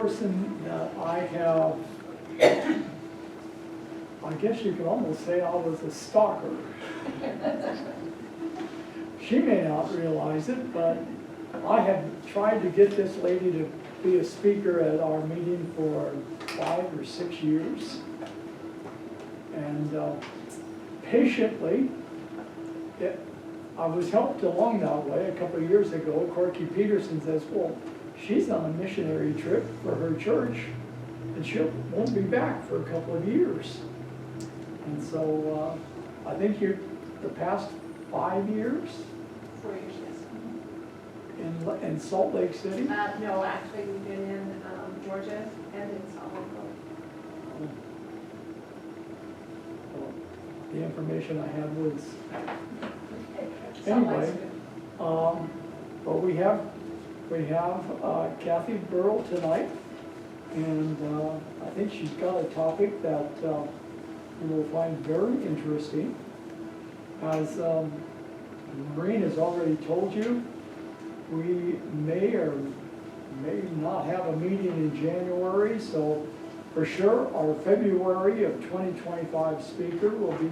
person that I have, I guess you could almost say I was a stalker. She may not realize it, but I have tried to get this lady to be a speaker at our meeting for 5 or 6 years. And patiently, I was helped along that way a couple of years ago. Corky Peterson says, well, she's on a missionary trip for her church, and she won't be back for a couple of years. And so I think the past 5 years? 4 years, yes. In Salt Lake City? No, actually, we've been in Georgia and in Salt Lake. Well, the information I had was, Salt Lake's anyway, good. but we have Kathy Burrow tonight, and I think she's got a topic that you will find very interesting. As Maureen has already told you, we may or may not have a meeting in January, so for sure our February of 2025 speaker will be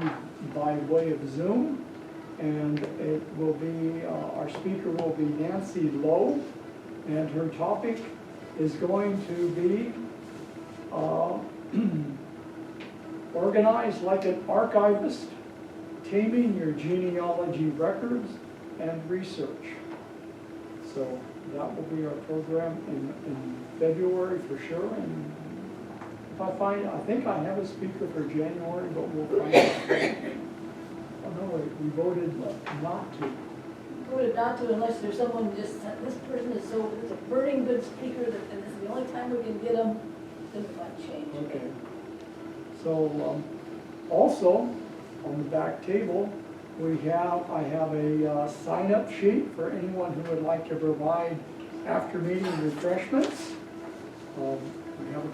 by way of Zoom, and it will be, our speaker will be Nancy Lowe, and her topic is going to be organized like an archivist, taming your genealogy records and research. So that will be our program in February for sure. And if I think I have a speaker for January, but we'll find out. Oh no, we voted not to. Voted not to unless there's someone just, this person is so, it's a burning good speaker that, and this is the only time we can get them, then it might change. Okay. So also on the back table, I have a sign-up sheet for anyone who would like to provide after-meeting refreshments. We have a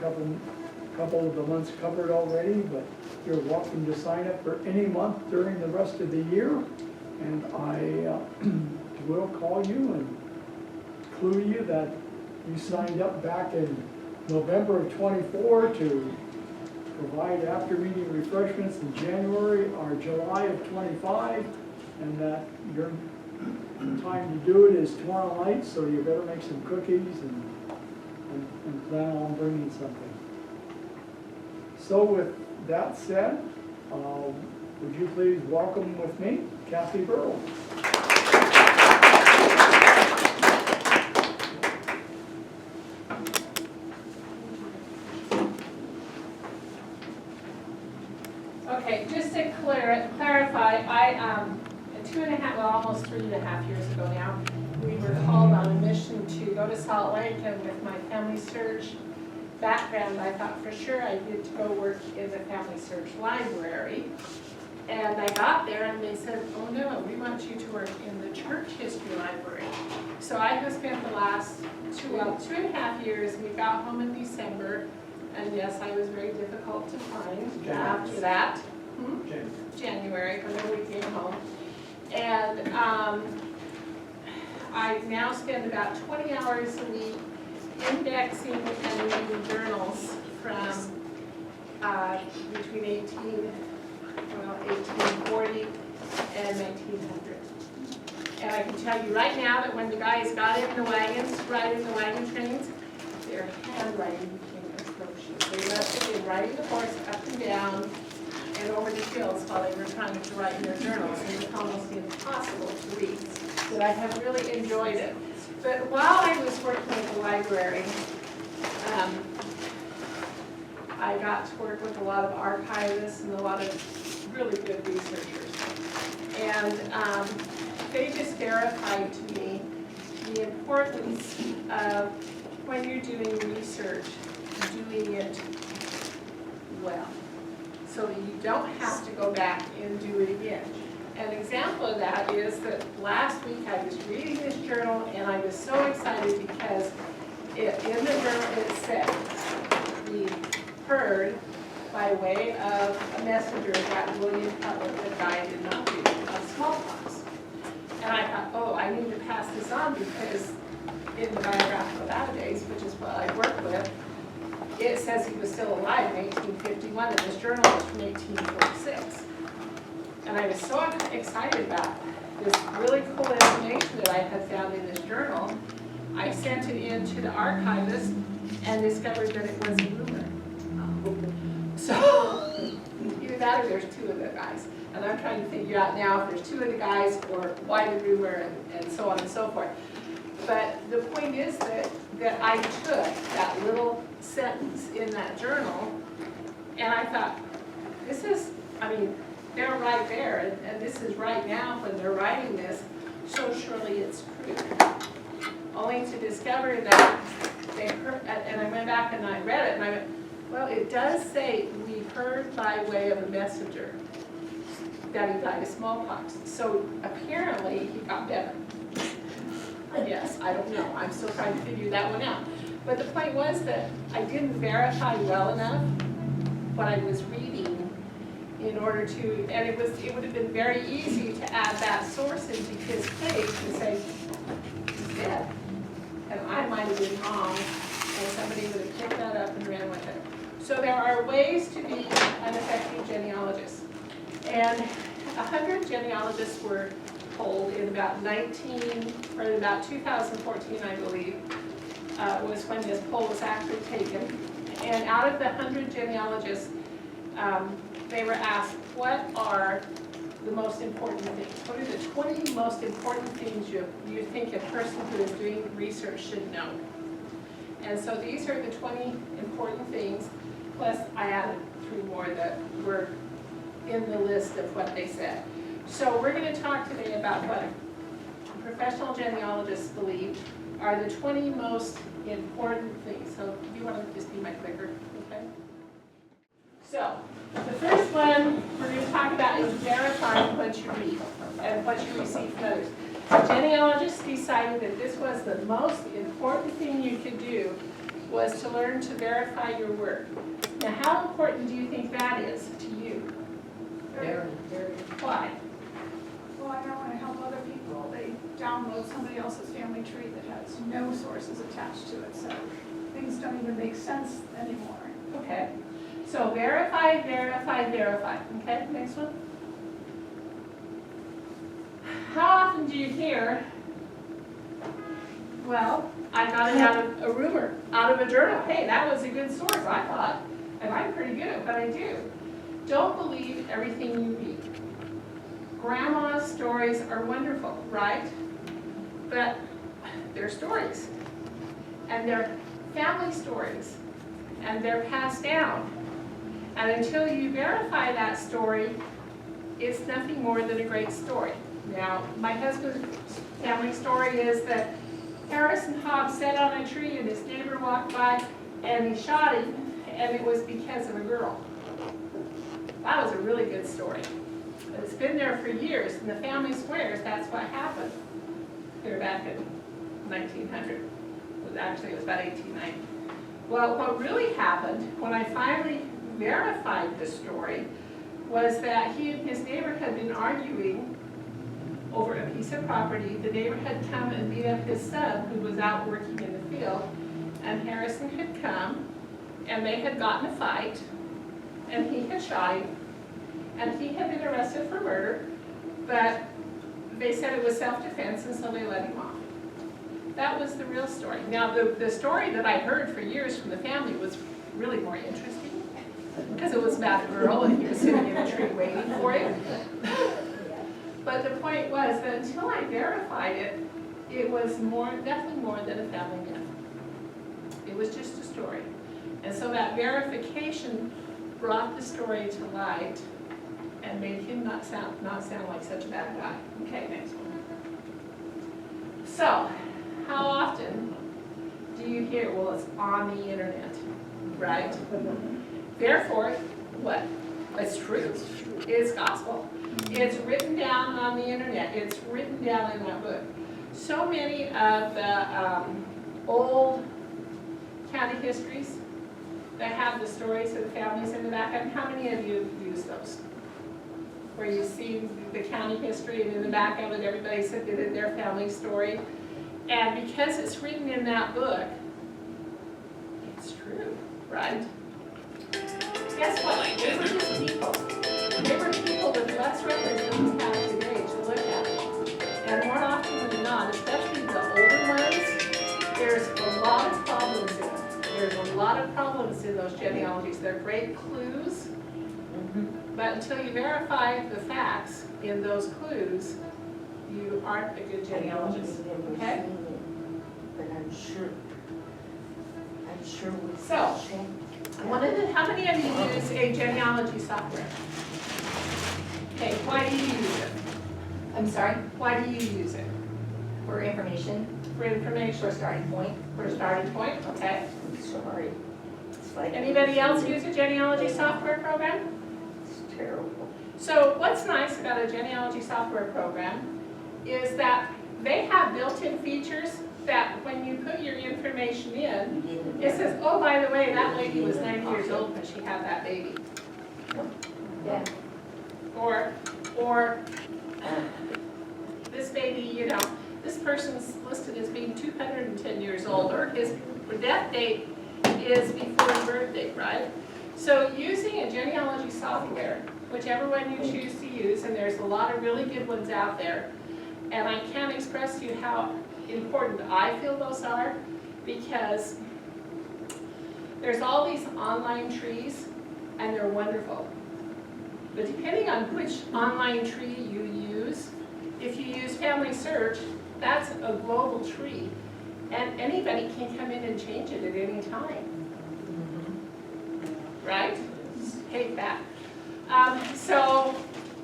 couple of the months covered already, but you're welcome to sign up for any month during the rest of the year. And I will call you and clue you that you signed up back in November of 24 to provide after-meeting refreshments in January or July of 25, and that your time to do it is tomorrow night, so you better make some cookies and plan on bringing something. So with that said, would you please welcome with me Kathy Burrow. Okay, just to clarify, I, 2.5, well, almost 3.5 years ago now, we were called on a mission to go to Salt Lake, and with my family search background, I thought for sure I needed to go work in the family search library. And I got there and they said, oh no, we want you to work in the church history library. So I have spent the last 2.5 years. We got home in December, and yes, I was very difficult to find after that. January, whenever we came home. And I now spend about 20 hours a week indexing and reading journals from between 1840 and 1900. And I can tell you right now that when the guys got in the wagons, riding the wagon trains, their handwriting became atrocious. They must have been riding the horse up and down and over the hills while they were trying to write in their journals. It was almost impossible to read. But I have really enjoyed it. But while I was working at the library, I got to work with a lot of archivists and a lot of really good researchers. And they just verified to me the importance of, when you're doing research, doing it well, so that you don't have to go back and do it again. An example of that is that last week I was reading this journal and I was so excited because in the journal it said, we heard by way of a messenger that William Cutler had died in of smallpox. And I thought, oh, I need to pass this on because in the biographical database, which is what I work with, it says he was still alive in 1851, and this journal is from 1846. And I was so excited about this really cool information that I had found in this journal. I sent it in to the archivist and discovered that it was a rumor. So, either that or there's two of the guys. And I'm trying to figure out now if there's two of the guys or why the rumor and so on and so forth. But the point is that I took that little sentence in that journal and I thought, this is, I mean, they're right there, and this is right now when they're writing this, so surely it's true. Only to discover that they heard, and I went back and I read it, and I went, well, it does say we heard by way of a messenger that he died of smallpox. So apparently he got better. I guess, I don't know, I'm still trying to figure that one out. But the point was that I didn't verify well enough what I was reading in order to, and it would have been very easy to add that source into his page and say, he's dead. And I might have been wrong, and somebody would have picked that up and ran with it. So there are ways to be an effective genealogist. And 100 genealogists were polled in about 2014, I believe, was when this poll was actually taken. And out of the 100 genealogists, they were asked, what are the most important things? What are the 20 most important things you think a person who is doing research should know? And so these are the 20 important things, plus I added 3 more that were in the list of what they said. So we're going to talk today about what professional genealogists believe are the 20 most important things. So you want to just be my clicker, okay? So the first one we're going to talk about is verifying what you read and what you receive from others. Genealogists decided that this was the most important thing you could do, was to learn to verify your work. Now, how important do you think that is to you? Very. Why? Well, I know when I help other people, they download somebody else's family tree that has no sources attached to it, so things don't even make sense anymore. Okay. So verify, verify, verify. Okay, next one. How often do you hear, well, I got it out of a rumor, out of a journal. Hey, that was a good source, I thought, and I'm pretty good at what I do. Don't believe everything you read. Grandma's stories are wonderful, right? But they're stories, and they're family stories, and they're passed down. And until you verify that story, it's nothing more than a great story. Now, my husband's family story is that Harrison Hobbs sat on a tree and his neighbor walked by and he shot him, and it was because of a girl. That was a really good story. But it's been there for years, and the family swears that's what happened. Clear back in 1900. Actually, it was about 1890. Well, what really happened when I finally verified the story was that he and his neighbor had been arguing over a piece of property. The neighbor had come and beat up his son, who was out working in the field, and Harrison had come, and they had gotten a fight, and he had shot him, and he had been arrested for murder, but they said it was self-defense, and so they let him off. That was the real story. Now, the story that I heard for years from the family was really more interesting, because it was about a girl, and he was sitting in a tree waiting for him. But the point was that until I verified it, it was definitely more than a family myth. It was just a story. And so that verification brought the story to light and made him not sound like such a bad guy. Okay, next one. So, how often do you hear, well, it's on the internet, right? Therefore, what? It's true. It's gospel. It's written down on the internet. It's written down in that book. So many of the old county histories that have the stories of the families in the back of them, how many of you have used those? Where you see the county history, and in the back of it, everybody submitted their family story. And because it's written in that book, it's true, right? Guess what? They were just people. They were people with less records than we have today to look at. And more often than not, especially the older ones, there's a lot of problems in them. There's a lot of problems in those genealogies. They're great clues, but until you verify the facts in those clues, you aren't a good genealogist, okay? But I'm sure we. So, how many of you use a genealogy software? Okay, why do you use it? I'm sorry, Why do you use it? for information, For information, for a starting point. for a starting point, okay? Sorry. It's like. Anybody else use a genealogy software program? It's terrible. So what's nice about a genealogy software program is that they have built-in features that when you put your information in, it says, oh, by the way, that lady was 90 years old when she had that baby. Yeah. Or this baby, you know, this person's listed as being 210 years old, or his death date is before his birth date, right? So using a genealogy software, whichever one you choose to use, and there's a lot of really good ones out there, and I can't express to you how important I feel those are, because there's all these online trees, and they're wonderful. But depending on which online tree you use, if you use Family Search, that's a global tree, and anybody can come in and change it at any time. Right? Hate that. So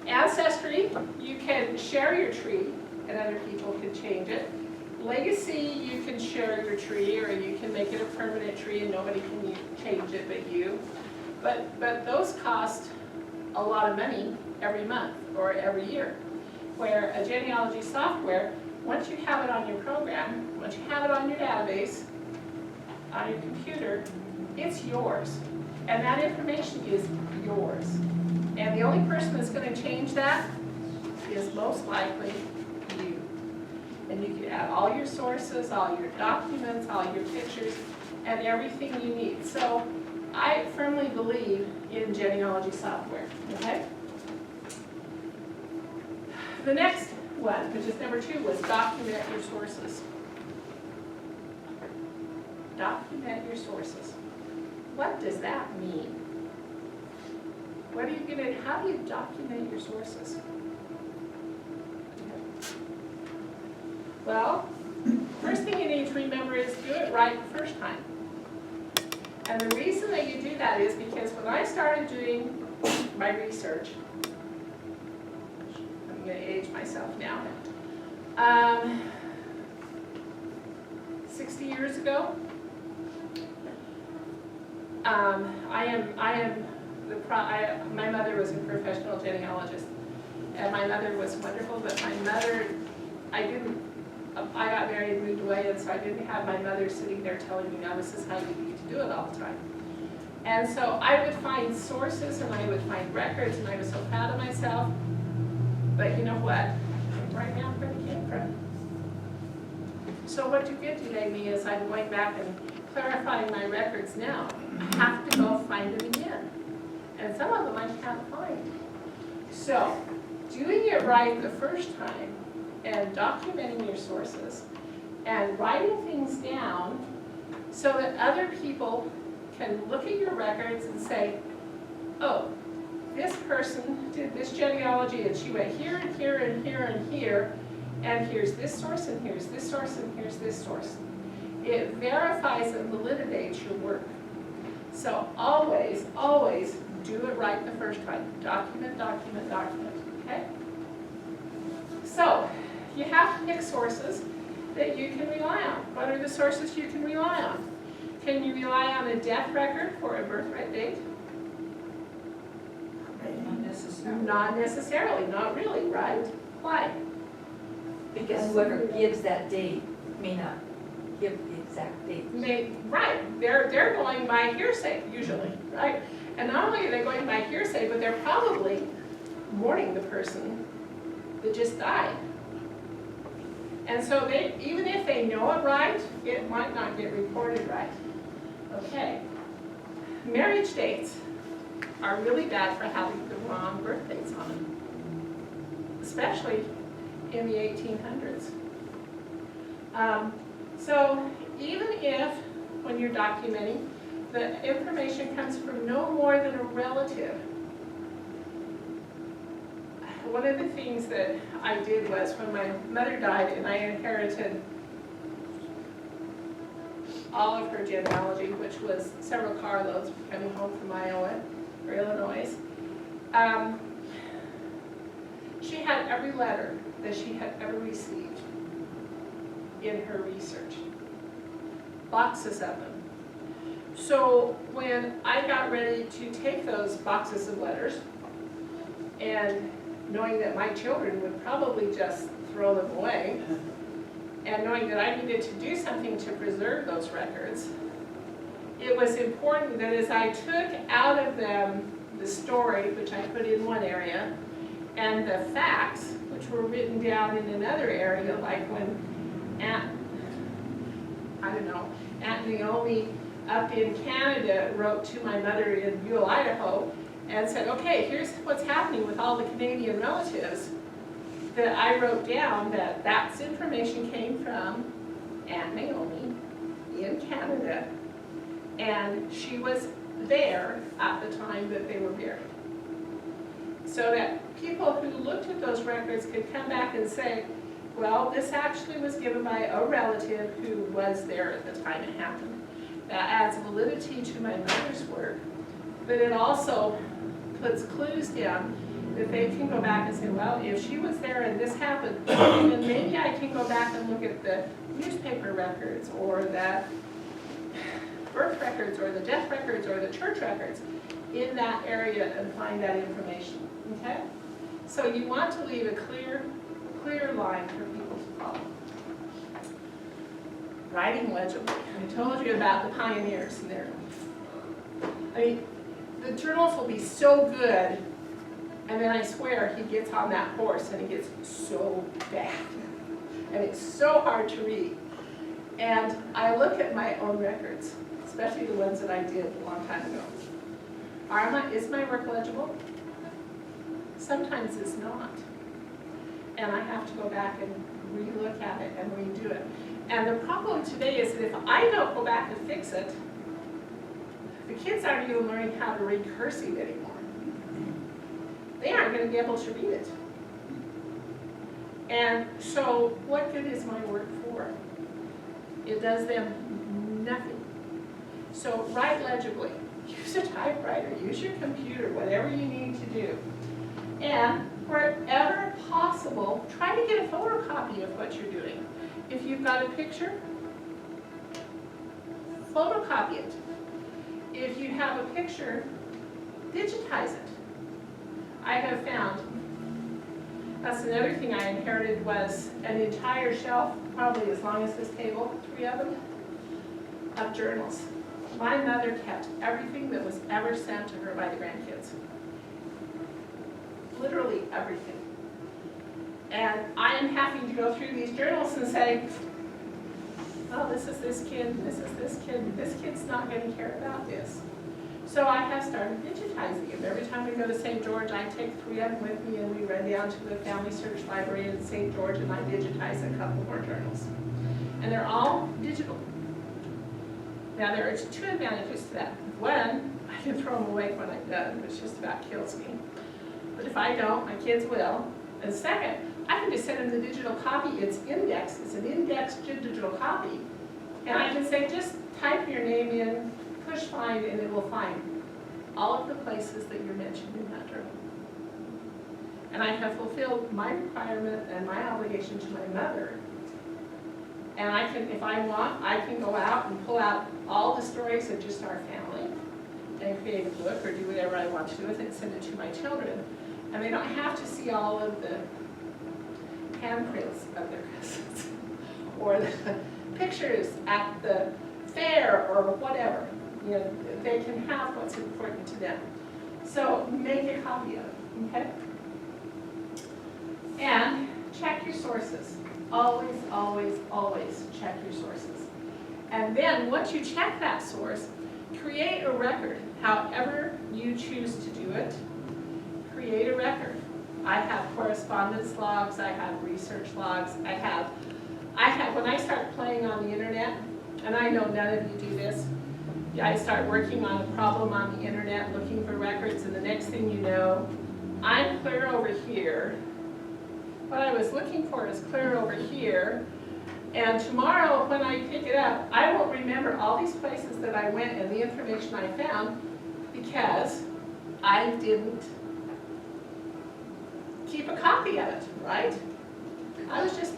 Ancestry, you can share your tree, and other people can change it. Legacy, you can share your tree, or you can make it a permanent tree and nobody can change it but you. But those cost a lot of money every month or every year. Where a genealogy software, once you have it on your program, once you have it on your database, on your computer, it's yours. And that information is yours. And the only person that's going to change that is most likely you. And you can add all your sources, all your documents, all your pictures, and everything you need. So I firmly believe in genealogy software, okay? The next one, which is number 2, was document your sources. Document your sources. What does that mean? What are you gonna, how do you document your sources? Well, first thing you need to remember is do it right the first time. And the reason that you do that is because when I started doing my research, I'm going to age myself now, 60 years ago, my mother was a professional genealogist, and my mother was wonderful, but my mother, I got married and moved away, and so I didn't have my mother sitting there telling me, now this is how you need to do it all the time. And so I would find sources and I would find records, and I was so proud of myself. But you know what? Right now, where it came from. So what you get today, me, is I'm going back and clarifying my records now. I have to go find them again. And some of them I can't find. So doing it right the first time, and documenting your sources, and writing things down so that other people can look at your records and say, oh, this person did this genealogy and she went here and here and here and here, and here's this source and here's this source and here's this source. It verifies and validates your work. So always, always do it right the first time. Document, document, document, okay? So, you have to pick sources that you can rely on. What are the sources you can rely on? Can you rely on a death record for a birthright date? Not necessarily. Not necessarily, not really, right? Why? Because whoever gives that date may not give the exact date. Right, they're going by hearsay usually, right? And not only are they going by hearsay, but they're probably mourning the person that just died. And so they, even if they know it right, it might not get reported right. Okay. Marriage dates are really bad for having the wrong birth dates on them, especially in the 1800s. So even if, when you're documenting, the information comes from no more than a relative. One of the things that I did was when my mother died and I inherited all of her genealogy, which was several carloads coming home from Iowa or Illinois. She had every letter that she had ever received in her research, boxes of them. So when I got ready to take those boxes of letters, and knowing that my children would probably just throw them away, and knowing that I needed to do something to preserve those records, it was important that as I took out of them the story, which I put in one area, and the facts, which were written down in another area, like when Aunt Naomi up in Canada wrote to my mother in Buell, Idaho, and said, okay, here's what's happening with all the Canadian relatives, that I wrote down that that information came from Aunt Naomi in Canada, and she was there at the time that they were buried. So that people who looked at those records could come back and say, well, this actually was given by a relative who was there at the time it happened. That adds validity to my mother's work, but it also puts clues down that they can go back and say, well, if she was there and this happened, then maybe I can go back and look at the newspaper records or the birth records or the death records or the church records in that area and find that information, okay? So you want to leave a clear line for people to follow. Writing legibly. I told you about the pioneers and their, I mean, the journals will be so good, and then I swear he gets on that horse and it gets so bad. And it's so hard to read. And I look at my own records, especially the ones that I did a long time ago. Is my work legible? Sometimes it's not. And I have to go back and re-look at it and redo it. And the problem today is that if I don't go back and fix it, the kids aren't even learning how to read cursive anymore. They aren't going to be able to read it. And so what good is my work for? It does them nothing. So write legibly. Use a typewriter. Use your computer, whatever you need to do. And wherever possible, try to get a photocopy of what you're doing. If you've got a picture, photocopy it. If you have a picture, digitize it. I have found, that's another thing I inherited, was an entire shelf, probably as long as this table, 3 of them, of journals. My mother kept everything that was ever sent to her by the grandkids. Literally everything. And I am having to go through these journals and say, oh, this is this kid, this is this kid, this kid's not going to care about this. So I have started digitizing them. Every time we go to St. George, I take 3 of them with me and we run down to the Family Search Library in St. George and I digitize a couple more journals. And they're all digital. Now there are 2 advantages to that. One, I can throw them away when I'm done, which just about kills me. But if I don't, my kids will. And second, I can just send them the digital copy. It's indexed. It's an indexed digital copy. And I can say, just type your name in, push find, and it will find all of the places that you're mentioned in that journal. And I have fulfilled my requirement and my obligation to my mother. And I can, if I want, I can go out and pull out all the stories of just our family and create a book or do whatever I want to do with it and send it to my children. And they don't have to see all of the handprints of their cousins or the pictures at the fair or whatever. You know, they can have what's important to them. So make a copy of it, okay? And check your sources. Always, always, always check your sources. And then, once you check that source, create a record, however you choose to do it. Create a record. I have correspondence logs, I have research logs, I have, when I start playing on the internet, and I know none of you do this, I start working on a problem on the internet, looking for records, and the next thing you know, I'm clear over here. What I was looking for is clear over here, and tomorrow when I pick it up, I won't remember all these places that I went and the information I found because I didn't keep a copy of it, right? I was just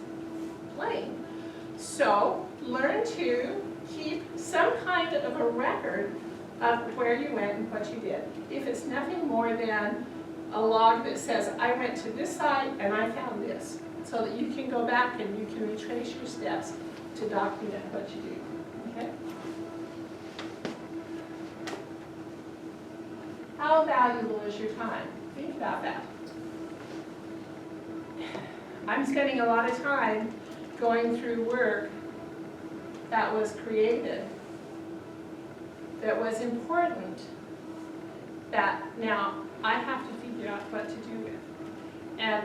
playing. So learn to keep some kind of a record of where you went and what you did. If it's nothing more than a log that says, I went to this site and I found this, so that you can go back and you can retrace your steps to document what you do, okay? How valuable is your time? Think about that. I'm spending a lot of time going through work that was created, that was important, that now I have to figure out what to do with. And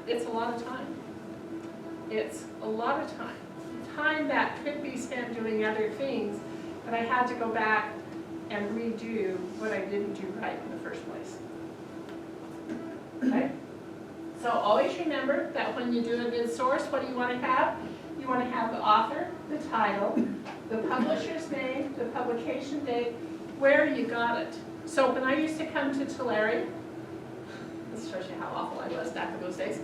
it's a lot of time. It's a lot of time. Time that could be spent doing other things, but I had to go back and redo what I didn't do right in the first place. Okay? So always remember that when you do a good source, what do you want to have? You want to have the author, the title, the publisher's name, the publication date, where you got it. So when I used to come to Tulare, this shows you how awful I was back in those days,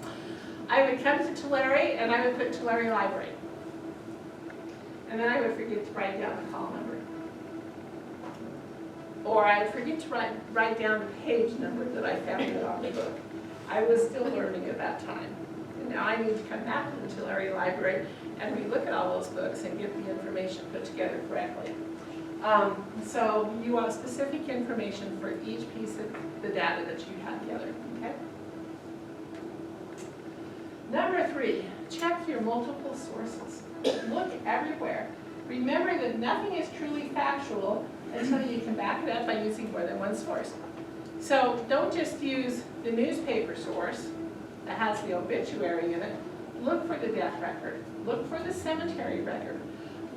I would come to Tulare and I would put Tulare Library. And then I would forget to write down the call number. Or I'd forget to write down the page number that I found it on the book. I was still learning at that time. And now I need to come back to the Tulare Library and relook at all those books and get the information put together correctly. So you want specific information for each piece of the data that you have together, okay? Number 3, check your multiple sources. Look everywhere. Remember that nothing is truly factual until you can back it up by using more than one source. So don't just use the newspaper source that has the obituary in it. Look for the death record. Look for the cemetery record.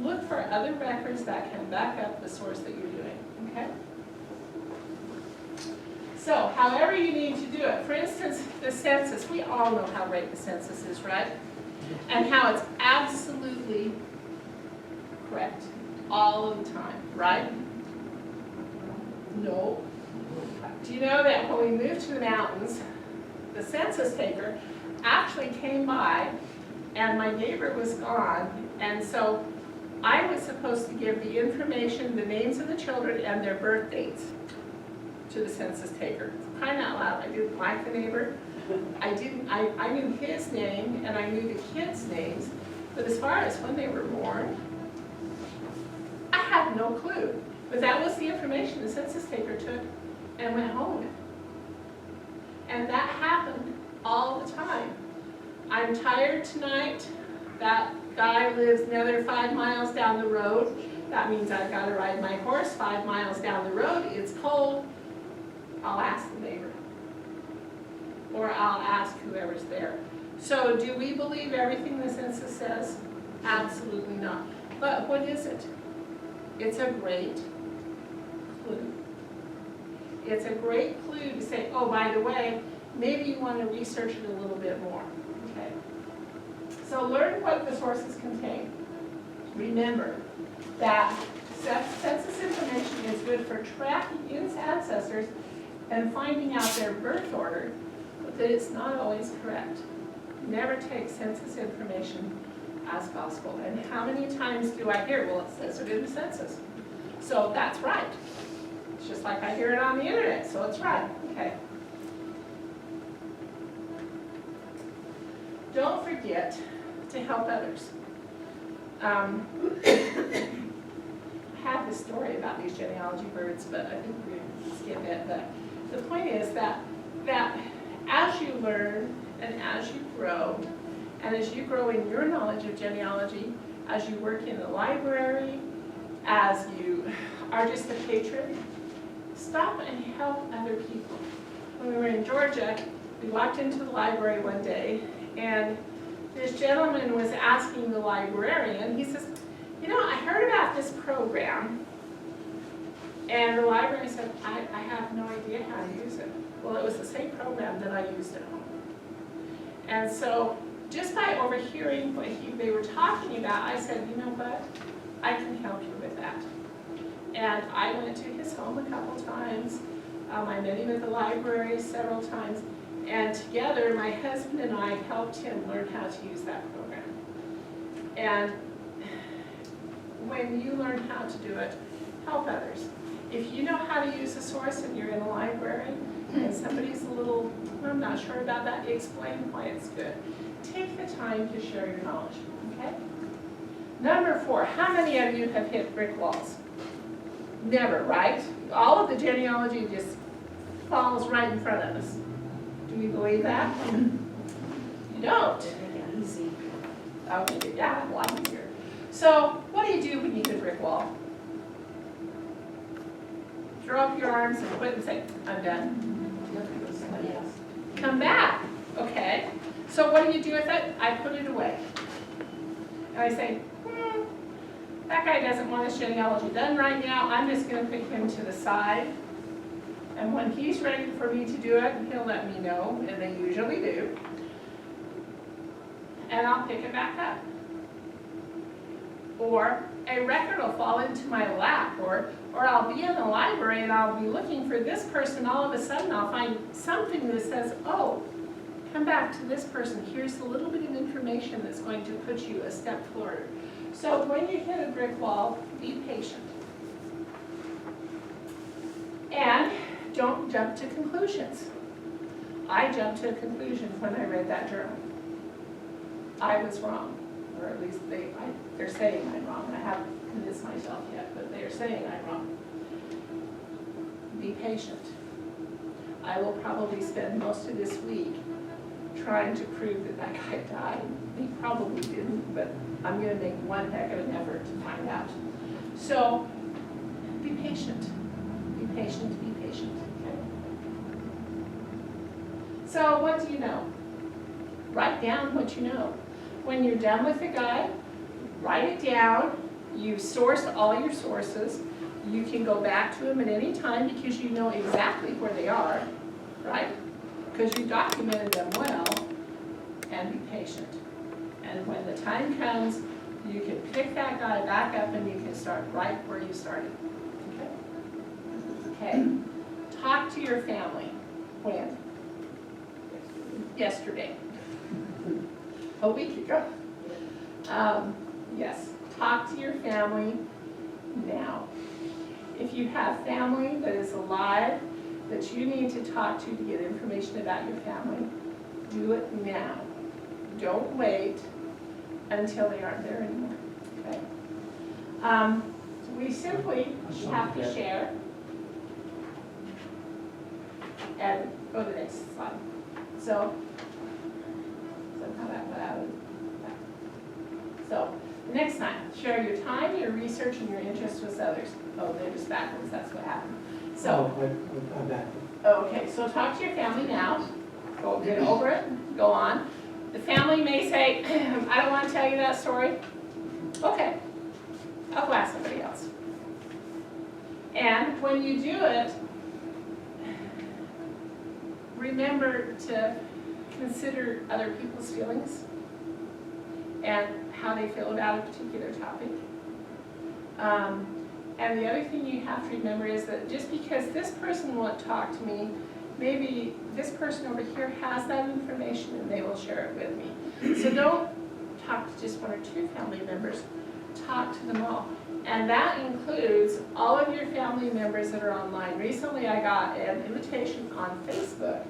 Look for other records that can back up the source that you're doing, okay? So, however you need to do it. For instance, the census. We all know how great the census is, right? And how it's absolutely correct all of the time, right? No. Do you know that when we moved to the mountains, the census taker actually came by and my neighbor was gone, and so I was supposed to give the information, the names of the children and their birth dates to the census taker. Crying out loud, I didn't like the neighbor. I knew his name and I knew the kids' names, but as far as when they were born, I had no clue. But that was the information the census taker took and went home with. And that happened all the time. I'm tired tonight. That guy lives another 5 miles down the road. That means I've got to ride my horse 5 miles down the road. It's cold. I'll ask the neighbor. Or I'll ask whoever's there. So do we believe everything the census says? Absolutely not. But what is it? It's a great clue. It's a great clue to say, oh, by the way, maybe you want to research it a little bit more. Okay. So learn what the sources contain. Remember that census information is good for tracking its ancestors and finding out their birth order, but that it's not always correct. Never take census information as gospel. And how many times do I hear, well, it says it in the census, so that's right. It's just like I hear it on the internet, so it's right. Okay. Don't forget to help others. I have this story about these genealogy birds, but I think we're going to skip it. But the point is that as you learn and as you grow And as you grow in your knowledge of genealogy, as you work in the library, as you are just a patron, stop and help other people. When we were in Georgia, we walked into the library one day, and this gentleman was asking the librarian, he says, you know, I heard about this program. And the librarian said, I have no idea how to use it. Well, it was the same program that I used at home. And so, just by overhearing what they were talking about, I said, you know what, I can help you with that. And I went to his home a couple times. I met him at the library several times. And together, my husband and I helped him learn how to use that program. And when you learn how to do it, help others. If you know how to use a source and you're in a library, and somebody's a little, I'm not sure about that, explain why it's good. Take the time to share your knowledge, okay? Number 4, how many of you have hit brick walls? Never, right? All of the genealogy just falls right in front of us. Do you believe that? You don't. Easy. Okay, yeah, a lot easier. So, what do you do when you hit a brick wall? Throw up your arms and quit and say, I'm done. Come back, okay? So what do you do with it? I put it away. And I say, that guy doesn't want his genealogy done right now. I'm just going to put him to the side. And when he's ready for me to do it, he'll let me know, and they usually do. And I'll pick it back up. Or a record will fall into my lap, or I'll be in the library and I'll be looking for this person. All of a sudden I'll find something that says, oh, come back to this person. Here's a little bit of information that's going to put you a step forward. So when you hit a brick wall, be patient. And don't jump to conclusions. I jumped to a conclusion when I read that journal. I was wrong, or at least they're saying I'm wrong. I haven't convinced myself yet, but they're saying I'm wrong. Be patient. I will probably spend most of this week trying to prove that that guy died. He probably didn't, but I'm going to make one heck of an effort to find out. So, be patient. Be patient, be patient, okay? So, what do you know? Write down what you know. When you're done with the guide, write it down. You source all your sources. You can go back to them at any time because you know exactly where they are, right? Because you documented them well, and be patient. And when the time comes, you can pick that guy back up and you can start right where you started, okay? Okay, talk to your family. When? Yesterday. A week ago. Yes, talk to your family now. If you have family that is alive that you need to talk to get information about your family, do it now. Don't wait until they aren't there anymore, okay? We simply have to share. And go to the next slide. So somehow that went out of that. So next time, share your time, your research, and your interest with others. Oh, they're just backwards, that's what happened. So, I'm back. okay, so talk to your family now. Go get over it, go on. The family may say, I don't want to tell you that story. Okay, I'll go ask somebody else. And when you do it, remember to consider other people's feelings and how they feel about a particular topic. And the other thing you have to remember is that just because this person won't talk to me, maybe this person over here has that information and they will share it with me. So don't talk to just one or two family members, talk to them all. And that includes all of your family members that are online. Recently I got an invitation on Facebook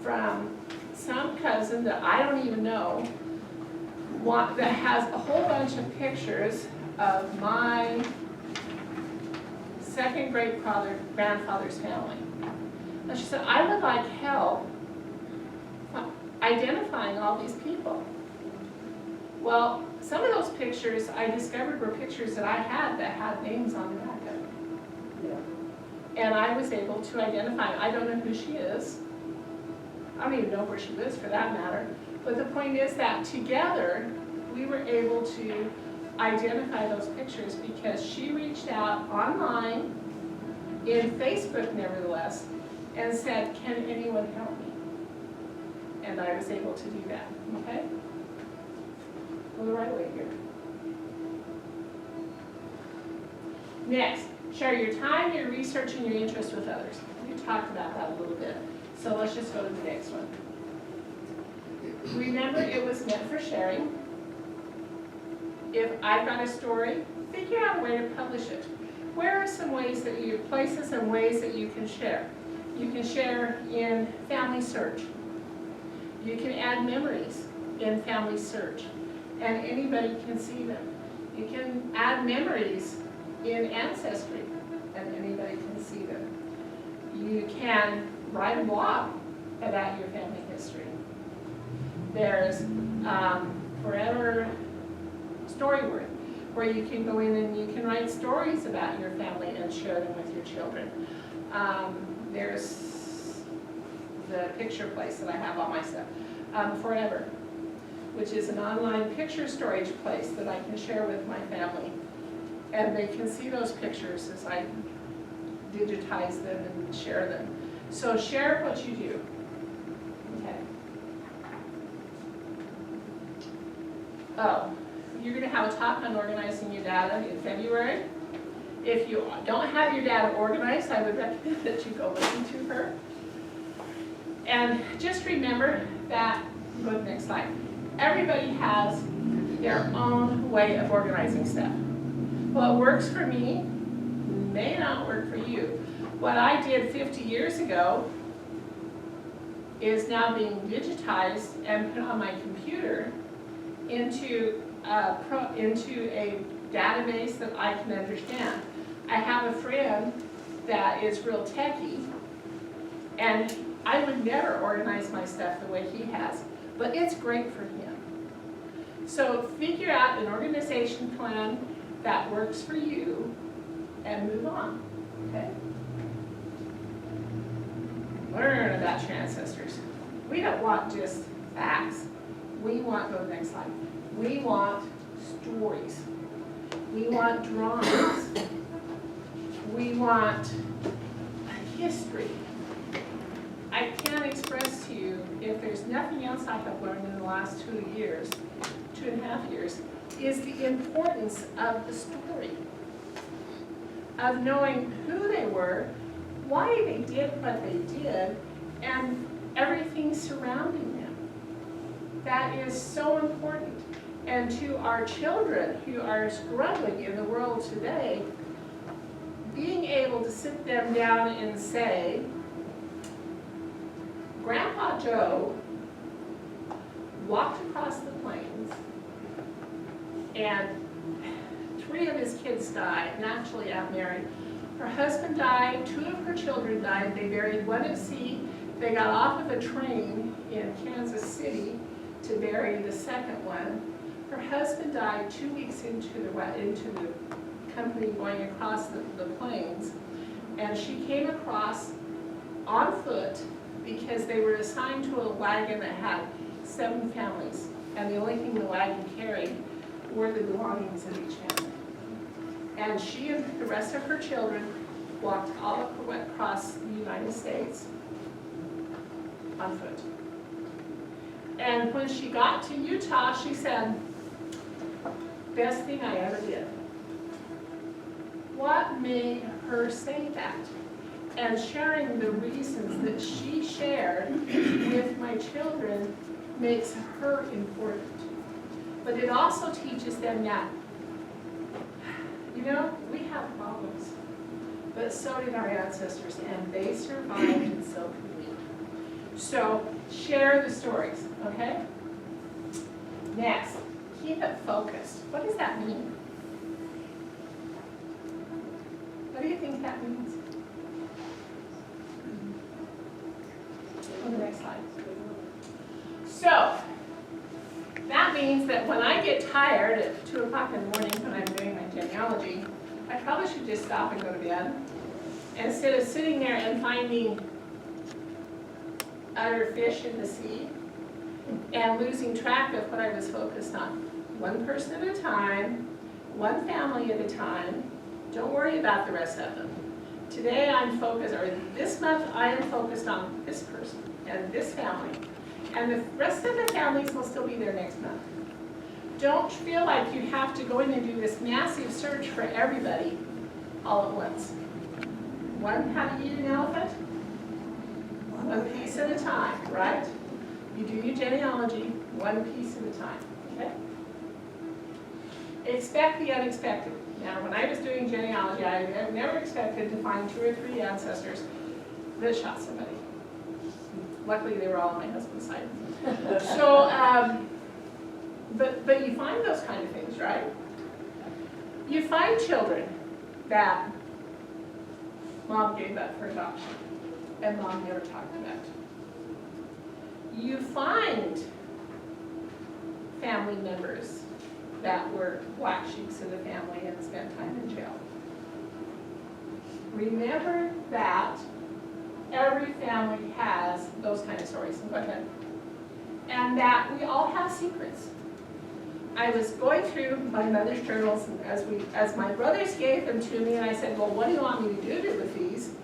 from some cousin that I don't even know that has a whole bunch of pictures of my second great-grandfather's family. And she said, I would like help identifying all these people. Well, some of those pictures I discovered were pictures that I had that had names on the back of them. Yeah. And I was able to identify, I don't know who she is. I don't even know where she lives for that matter. But the point is that together, we were able to identify those pictures because she reached out online, in Facebook nevertheless, and said, can anyone help me? And I was able to do that, okay? Go the right way here. Next, share your time, your research, and your interest with others. We talked about that a little bit. So let's just go to the next one. Remember, it was meant for sharing. If I've got a story, figure out a way to publish it. Where are some ways that you, places and ways that you can share? You can share in Family Search. You can add memories in Family Search, and anybody can see them. You can add memories in Ancestry, and anybody can see them. You can write a blog about your family history. There's Forever Storyworth, where you can go in and you can write stories about your family and share them with your children. There's the picture place that I have all my stuff, Forever, which is an online picture storage place that I can share with my family. And they can see those pictures as I digitize them and share them. So share what you do. Okay. Oh, you're going to have a talk on organizing your data in February. If you don't have your data organized, I would recommend that you go listen to her. And just remember that, go to the next slide, everybody has their own way of organizing stuff. What works for me may not work for you. What I did 50 years ago is now being digitized and put on my computer into a database that I can understand. I have a friend that is real techie, and I would never organize my stuff the way he has, but it's great for him. So figure out an organization plan that works for you and move on, okay? Learn about your ancestors. We don't want just facts. We want, go to the next slide. We want stories. We want drawings. We want history. I can't express to you, if there's nothing else I have learned in the last 2.5 years, is the importance of the story. Of knowing who they were, why they did what they did, and everything surrounding them. That is so important. And to our children who are struggling in the world today, being able to sit them down and say, Grandpa Joe walked across the plains and 3 of his kids died, naturally unmarried. Her husband died, 2 of her children died. They buried one at sea. They got off of a train in Kansas City to bury the second one. Her husband died 2 weeks into the company going across the plains. And she came across on foot because they were assigned to a wagon that had 7 families. And the only thing the wagon carried were the belongings of each family. And she and the rest of her children walked all across the United States on foot. And when she got to Utah, she said, best thing I ever did. What made her say that? And sharing the reasons that she shared with my children makes her important. But it also teaches them that, you know, we have problems, but so did our ancestors, and they survived, and so can we. So share the stories, okay? Next, keep it focused. What does that mean? What do you think that means? On the next slide. So, that means means that when I get tired at 2 o'clock in the morning when I'm doing my genealogy, I probably should just stop and go to bed. Instead of sitting there and finding other fish in the sea and losing track of what I was focused on. One person at a time, one family at a time. Don't worry about the rest of them. Today I'm focused, or this month I am focused on this person and this family. And the rest of the families will still be there next month. Don't feel like you have to go in and do this massive search for everybody all at once. One, how to eat an elephant? One piece at a time, right? You do your genealogy one piece at a time, okay? Expect the unexpected. Now, when I was doing genealogy, I never expected to find 2 or 3 ancestors that shot somebody. Luckily, they were all on my husband's side. So, but you find those kind of things, right? You find children that mom gave up for adoption, and mom never talked about it. You find family members that were black sheeps of the family and spent time in jail. Remember that every family has those kind of stories. Go ahead. And that we all have secrets. I was going through my mother's journals as my brothers gave them to me, and I said, well, what do you want me to do with these?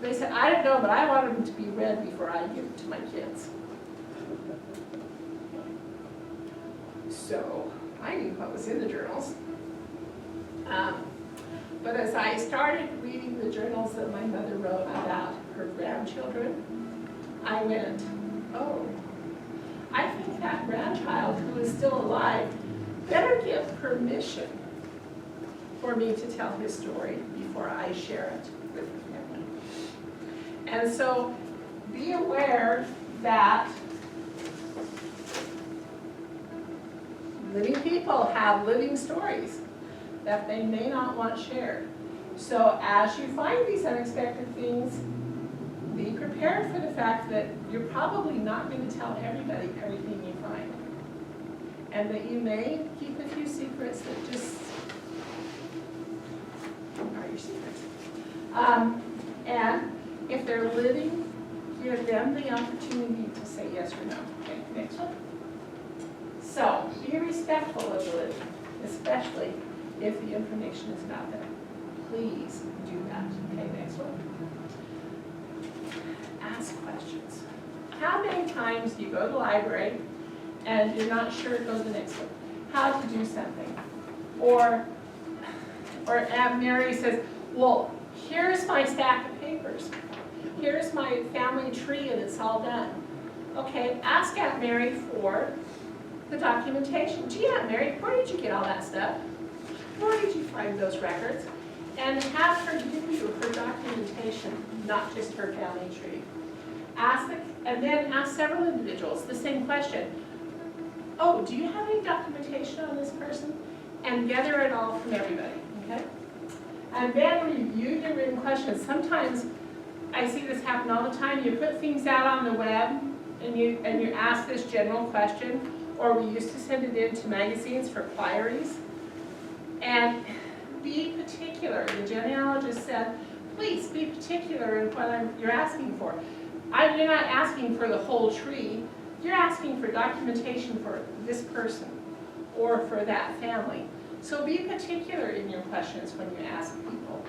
They said, I don't know, but I want them to be read before I give them to my kids. So I knew what was in the journals. But as I started reading the journals that my mother wrote about her grandchildren, I went, oh, I think that grandchild who is still alive better give permission for me to tell his story before I share it with the family. And so be aware that living people have living stories that they may not want shared. So as you find these unexpected things, be prepared for the fact that you're probably not going to tell everybody everything you find. And that you may keep a few secrets that just are your secrets. And if they're living, give them the opportunity to say yes or no. Okay, next one. So, be respectful of the living, especially if the information is about them. Please do that. Okay, next one. Ask questions. How many times do you go to the library and you're not sure, go to the next one, how to do something? Or Aunt Mary says, well, here's my stack of papers. Here's my family tree and it's all done. Okay, ask Aunt Mary for the documentation. Gee, Aunt Mary, where did you get all that stuff? Where did you find those records? And have her give you her documentation, not just her family tree. And then ask several individuals the same question. Oh, do you have any documentation on this person? And gather it all from everybody, okay? And then review your written questions. Sometimes I see this happen all the time. You put things out on the web and you ask this general question, or we used to send it into magazines for queries. And be particular. The genealogist said, please be particular in what you're asking for. You're not asking for the whole tree. You're asking for documentation for this person or for that family. So be particular in your questions when you ask people.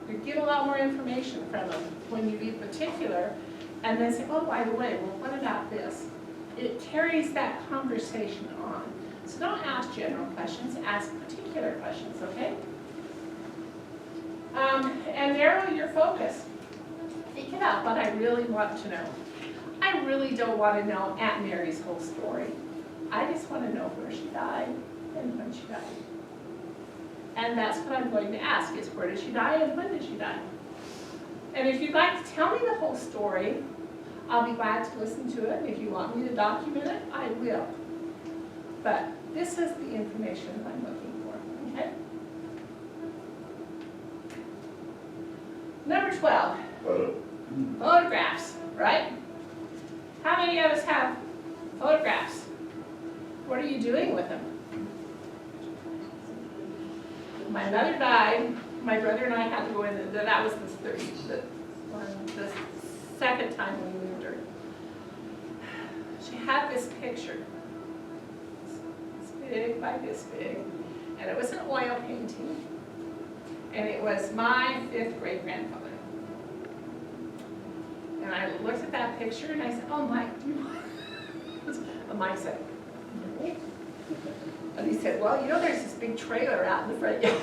You get a lot more information from them when you be particular and then say, oh, by the way, well, what about this? It carries that conversation on. So don't ask general questions, ask particular questions, okay? And narrow your focus. Think about what I really want to know. I really don't want to know Aunt Mary's whole story. I just want to know where she died and when she died. And that's what I'm going to ask is where did she die and when did she die? And if you'd like to tell me the whole story, I'll be glad to listen to it. If you want me to document it, I will. But this is the information I'm looking for, okay? Number 12, photographs, right? How many of us have photographs? What are you doing with them? My mother died, my brother and I had to go in, that was the second time we moved her. She had this picture, this big by this big, and it was an oil painting, and it was my 5th great grandfather. And I looked at that picture and I said, oh Mike, do you want it? And Mike said, no. And he said, well, you know, there's this big trailer out in the front yard.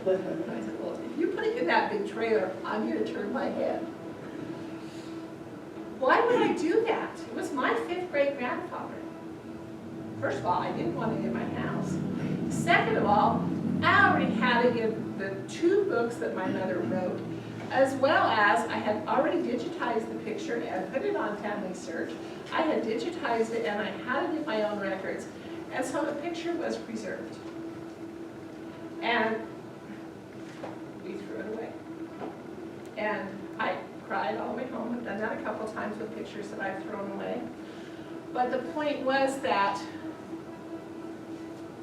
And I said, well, if you put it in that big trailer, I'm gonna turn my head. Why would I do that? It was my 5th great grandfather. First of all, I didn't want it in my house. Second of all, I already had it in the 2 books that my mother wrote, as well as I had already digitized the picture and put it on Family Search. I had digitized it and I had it in my own records. And so the picture was preserved. And we threw it away. And I cried all the way home. I've done that a couple times with pictures that I've thrown away. But the point was that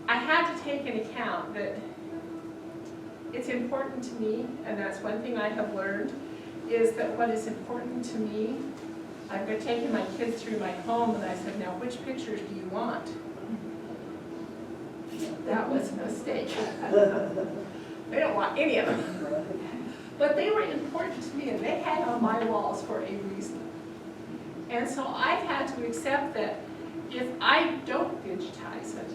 I had to take into account that it's important to me, and that's one thing I have learned, is that what is important to me, I've been taking my kids through my home and I said, now which pictures do you want? That was a mistake. They don't want any of them. But they were important to me and they hang on my walls for a reason. And so I've had to accept that if I don't digitize it,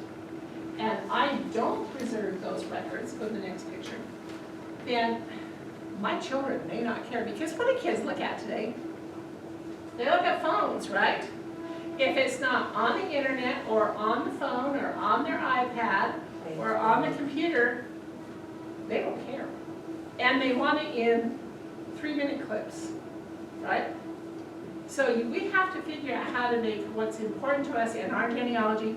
and I don't preserve those records, go to the next picture, then my children may not care. Because what do kids look at today? They look at phones, right? If it's not on the internet or on the phone or on their iPad or on the computer, they don't care. And they want it in 3-minute clips, right? So we have to figure out how to make what's important to us in our genealogy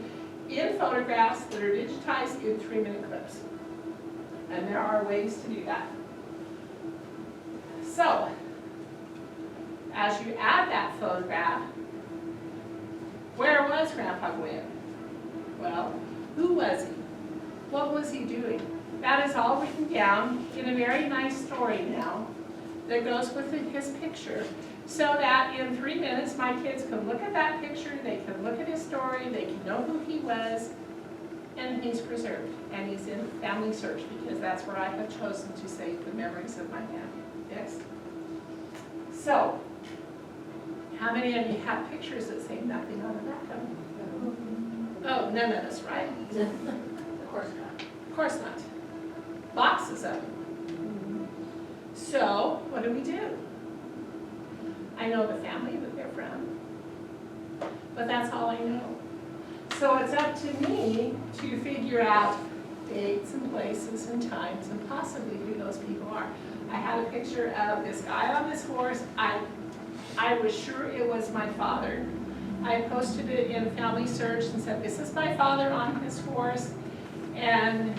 in photographs that are digitized in 3-minute clips. And there are ways to do that. So, as you add that photograph, where was Grandpa Gwen? Well, who was he? What was he doing? That is all written down in a very nice story now that goes with his picture, so that in 3 minutes my kids can look at that picture, they can look at his story, they can know who he was, and he's preserved. And he's in Family Search because that's where I have chosen to save the memories of my family. Yes? So, how many of you have pictures that say nothing on the back of them? Oh, none of us, right? Of course not. Of course not. Boxes of them. So, what do? I know the family that they're from, but that's all I know. So it's up to me to figure out dates and places and times and possibly who those people are. I had a picture of this guy on this horse. I was sure it was my father. I posted it in Family Search and said, this is my father on his horse. And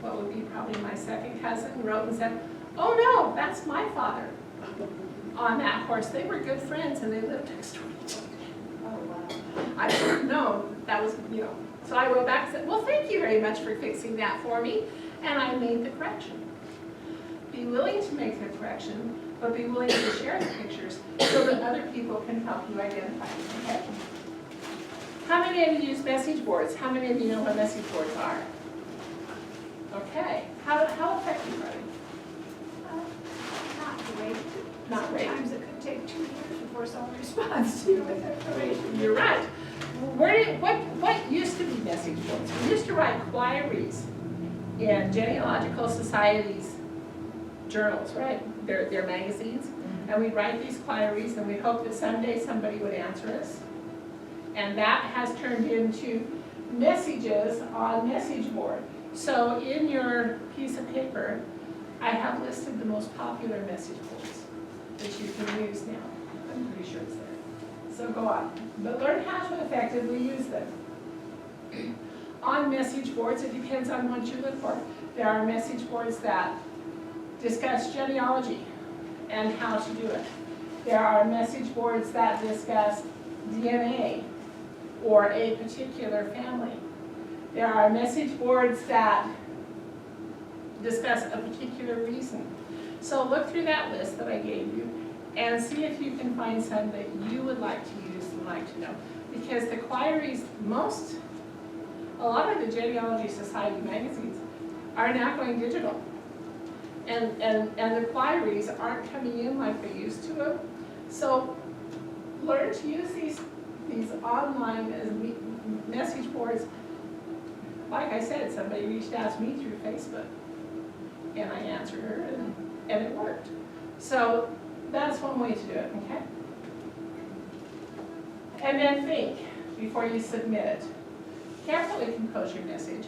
what would be probably my second cousin wrote and said, oh no, that's my father on that horse. They were good friends and they lived next door to each other. Oh, wow. I should have known that was, So I wrote back and said, well, thank you very much for fixing that for me. And I made the correction. Be willing to make the correction, but be willing to share the pictures so that other people can help you identify them, okay? How many of you use message boards? How many of you know what message boards are? Okay. How effective are they? Not great. Not great. Sometimes it could take 2 years before someone responds to you with information. You're right. What used to be message boards? We used to write queries in genealogical societies' journals, right? Their magazines. And we'd write these queries and we'd hope that someday somebody would answer us. And that has turned into messages on message board. So in your piece of paper, I have listed the most popular message boards that you can use now. I'm pretty sure it's there. So go on. But learn how to effectively use them. On message boards, it depends on what you look for. There are message boards that discuss genealogy and how to do it. There are message boards that discuss DNA or a particular family. There are message boards that discuss a particular reason. So look through that list that I gave you and see if you can find some that you would like to use and like to know. Because the queries, a lot of the Genealogy Society magazines are now going digital. And the queries aren't coming in like they used to them. So learn to use these online message boards. Like I said, somebody reached out to me through Facebook, and I answered her, and it worked. So that's one way to do it, okay? And then think before you submit it. Carefully compose your message.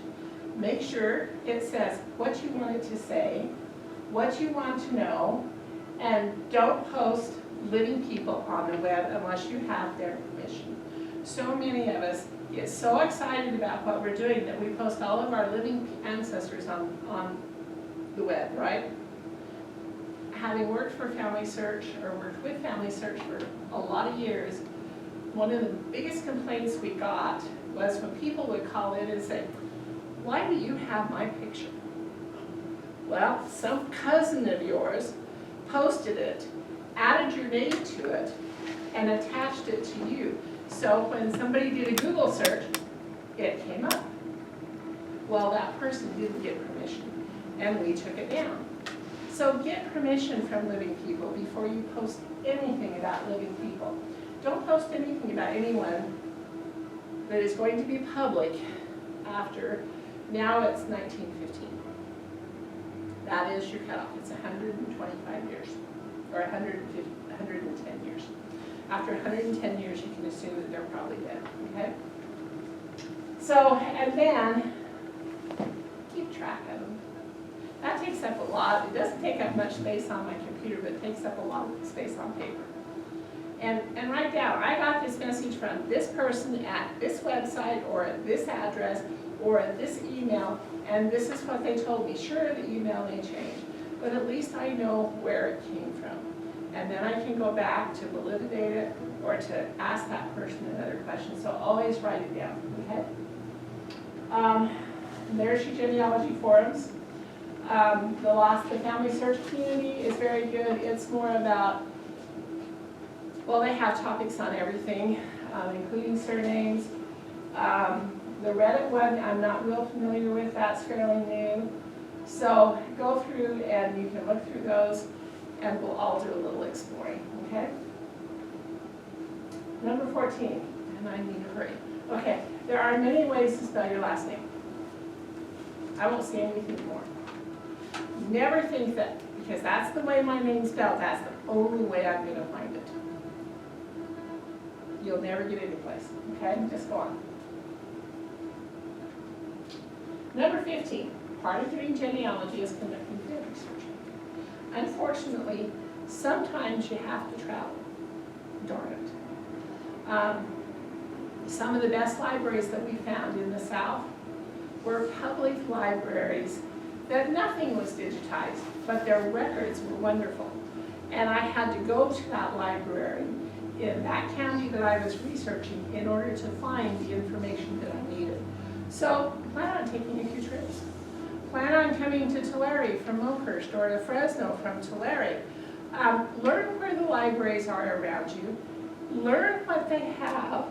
Make sure it says what you want it to say, what you want to know, and don't post living people on the web unless you have their permission. So many of us get so excited about what we're doing that we post all of our living ancestors on the web, right? Having worked for Family Search, or worked with Family Search for a lot of years, one of the biggest complaints we got was when people would call in and say, why do you have my picture? Well, some cousin of yours posted it, added your name to it, and attached it to you. So when somebody did a Google search, it came up. Well, that person didn't get permission, and we took it down. So get permission from living people before you post anything about living people. Don't post anything about anyone that is going to be public after, now it's 1915. That is your cutoff. It's 125 years, or 110 years. After 110 years, you can assume that they're probably dead, okay? So, and then, keep track of them. That takes up a lot. It doesn't take up much space on my computer, but it takes up a lot of space on paper. And write down, I got this message from this person at this website, or at this address, or at this email, and this is what they told me. Sure, the email may change, but at least I know where it came from. And then I can go back to validate it or to ask that person another question. So always write it down, okay? There's your genealogy forums. The Family Search community is very good. It's more about, well, they have topics on everything, including surnames. The Reddit one, I'm not real familiar with. That's fairly new. So go through and you can look through those, and we'll all do a little exploring, okay? Number 14, and I need to hurry. Okay, there are many ways to spell your last name. I won't say anything more. Never think that, because that's the way my name's spelled, that's the only way I'm gonna find it. You'll never get any place, okay? Just go on. Number 15, part of doing genealogy is conducting field research. Unfortunately, sometimes you have to travel. Darn it. Some of the best libraries that we found in the South were public libraries that nothing was digitized, but their records were wonderful. And I had to go to that library in that county that I was researching in order to find the information that I needed. So plan on taking a few trips. Plan on coming to Tulare from Oakhurst, or to Fresno from Tulare. Learn where the libraries are around you. Learn what they have,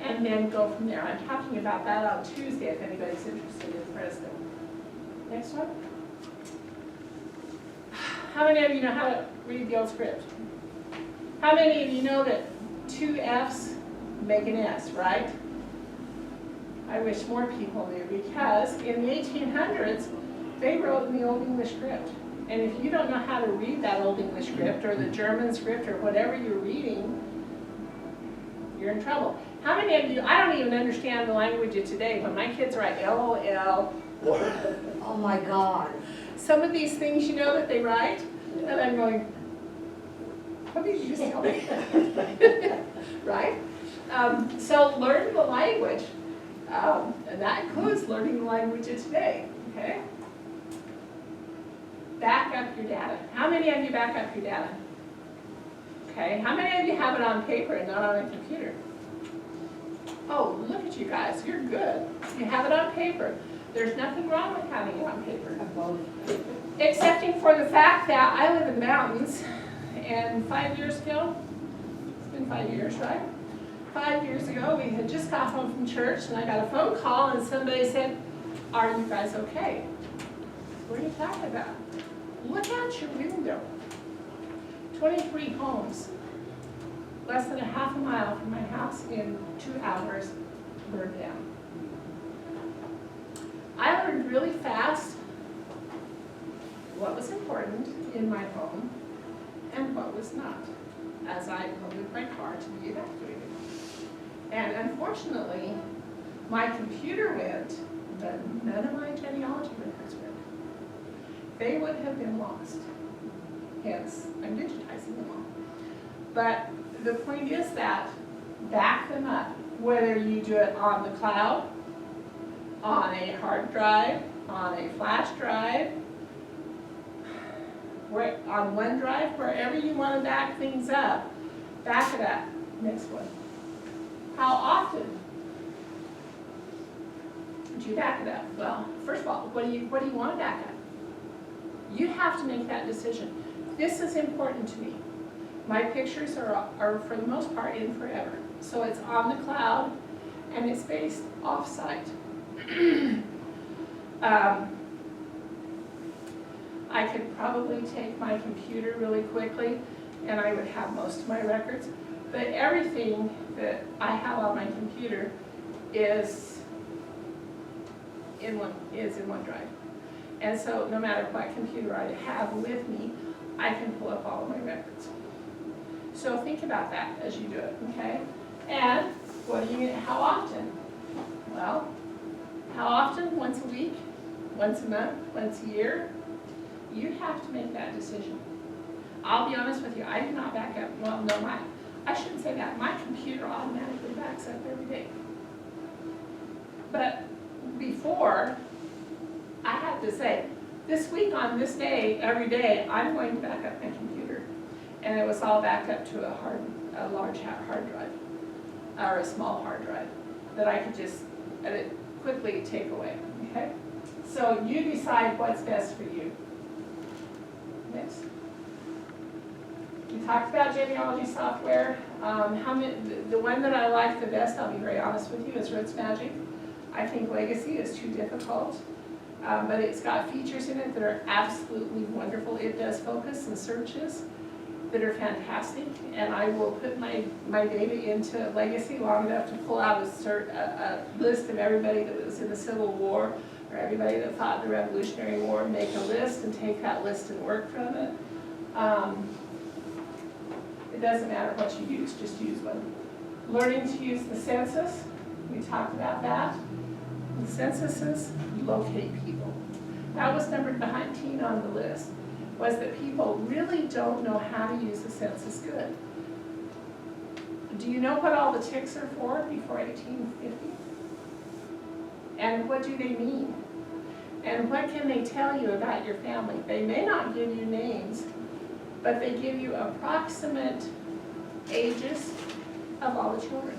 and then go from there. I'm talking about that on Tuesday if anybody's interested in Fresno. Next one. How many of you know how to read the old script? How many of you know that 2 F's make an S, right? I wish more people knew, because in the 1800s, they wrote in the Old English script. And if you don't know how to read that Old English script, or the German script, or whatever you're reading, you're in trouble. How many of you, I don't even understand the language of today. When my kids write LOL, Oh my God. some of these things you know that they write, and I'm going, what did you just tell me? Right? So learn the language. And that includes learning the language of today, okay? Back up your data. How many of you back up your data? Okay, how many of you have it on paper and not on a computer? Oh, look at you guys, you're good. You have it on paper. There's nothing wrong with having it on paper. Excepting for the fact that I live in the mountains, and 5 years ago, it's been 5 years, right? 5 years ago, we had just got home from church, and I got a phone call, and somebody said, "Are you guys okay?" What are you talking about? Look out your window. 23 homes, less than a half a mile from my house in 2 hours, burned down. I learned really fast what was important in my home and what was not, as I loaded my car to be evacuated. And unfortunately, my computer went, but none of my genealogy records went. They would have been lost. Hence, I'm digitizing them all. But the point is that back them up, whether you do it on the cloud, on a hard drive, on a flash drive, on OneDrive, wherever you want to back things up, back it up. Next one. How often do you back it up? Well, first of all, what do you want to back up? You have to make that decision. This is important to me. My pictures are for the most part in forever. So it's on the cloud and it's based off-site. I could probably take my computer really quickly and I would have most of my records, but everything that I have on my computer is in OneDrive. And so no matter what computer I have with me, I can pull up all of my records. So think about that as you do it, okay? And how often? Well, how often? Once a week? Once a month? Once a year? You have to make that decision. I'll be honest with you, I do not back up. Well, no, I shouldn't say that. My computer automatically backs up every day. But before, I had to say, this week on this day, every day, I'm going to back up my computer. And it was all backed up to a large hard drive, or a small hard drive, that I could just quickly take away, okay? So you decide what's best for you. Next. We talked about genealogy software. The one that I like the best, I'll be very honest with you, is Roots Magic. I think Legacy is too difficult, but it's got features in it that are absolutely wonderful. It does focus and searches that are fantastic, and I will put my data into Legacy long enough to pull out a list of everybody that was in the Civil War, or everybody that fought the Revolutionary War, make a list and take that list and work from it. It doesn't matter what you use, just use one. Learning to use the census, we talked about that. The censuses locate people. That was numbered behind teen on the list, was that people really don't know how to use the census good. Do you know what all the ticks are for before 1850? And what do they mean? And what can they tell you about your family? They may not give you names, but they give you approximate ages of all the children.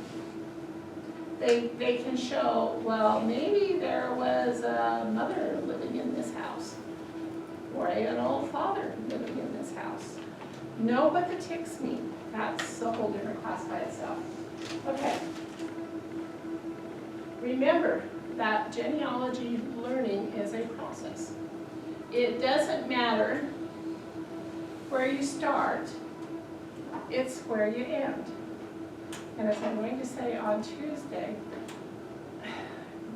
They can show, well, maybe there was a mother living in this house, or an old father living in this house. Know what the ticks mean. That's a whole different class by itself. Okay. Remember that genealogy learning is a process. It doesn't matter where you start, it's where you end. And as I'm going to say on Tuesday,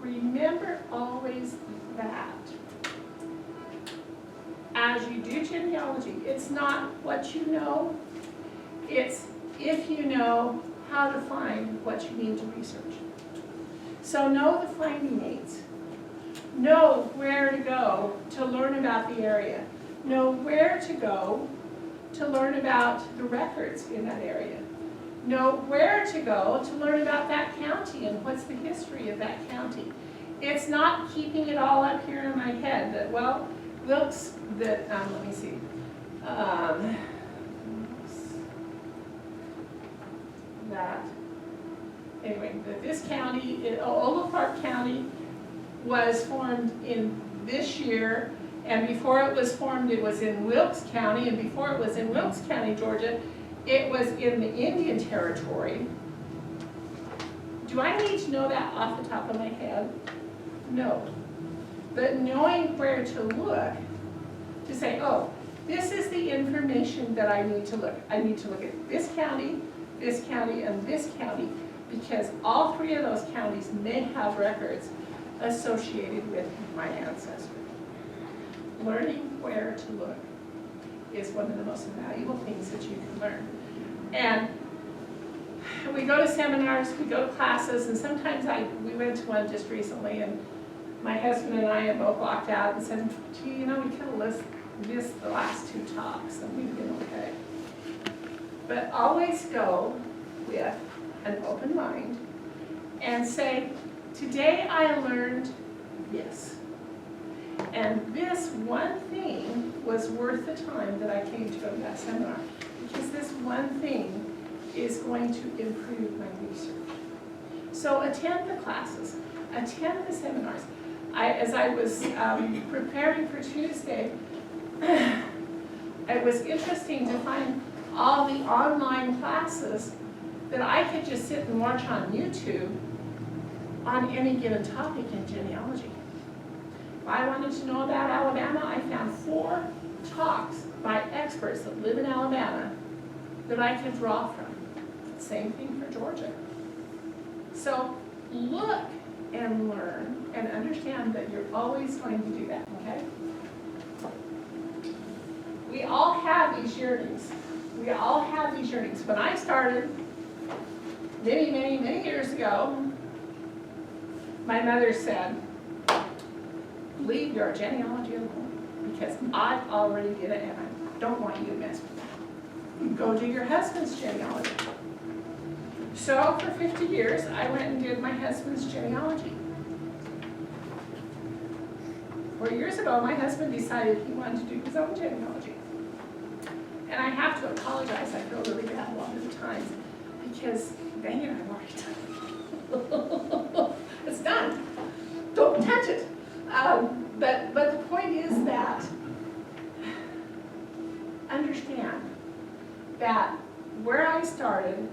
remember always that as you do genealogy, it's not what you know, it's if you know how to find what you need to research. So know the finding aids. Know where to go to learn about the area. Know where to go to learn about the records in that area. Know where to go to learn about that county and what's the history of that county. It's not keeping it all up here in my head that, well, looks that, let me see. That anyway, that this county, Ogle Park County was formed in this year, and before it was formed, it was in Wilkes County, and before it was in Wilkes County, Georgia, it was in the Indian Territory. Do I need to know that off the top of my head? No. But knowing where to look, to say, oh, this is the information that I need to look. I need to look at this county, and this county, because all three of those counties may have records associated with my ancestry. Learning where to look is one of the most valuable things that you can learn. And we go to seminars, we go to classes, and sometimes we went to one just recently, and my husband and I have both walked out and said, gee, you know, we could have missed the last two talks, and we've been okay. But always go with an open mind and say, today I learned this. And this one thing was worth the time that I came to go to that seminar, because this one thing is going to improve my research. So attend the classes, attend the seminars. As I was preparing for Tuesday, it was interesting to find all the online classes that I could just sit and watch on YouTube on any given topic in genealogy. If I wanted to know about Alabama, I found 4 talks by experts that live in Alabama that I could draw from. Same thing for Georgia. So look and learn and understand that you're always going to do that, okay? We all have these yearnings. We all have these yearnings. When I started many, many, many years ago, my mother said, leave your genealogy alone, because I've already did it and I don't want you to mess with it. Go do your husband's genealogy. So for 50 years, I went and did my husband's genealogy. 4 years ago, my husband decided he wanted to do his own genealogy. And I have to apologize, I feel really bad a lot of the times, because dang it, I've already done it. It's done. Don't touch it. But the point is that, understand that where I started,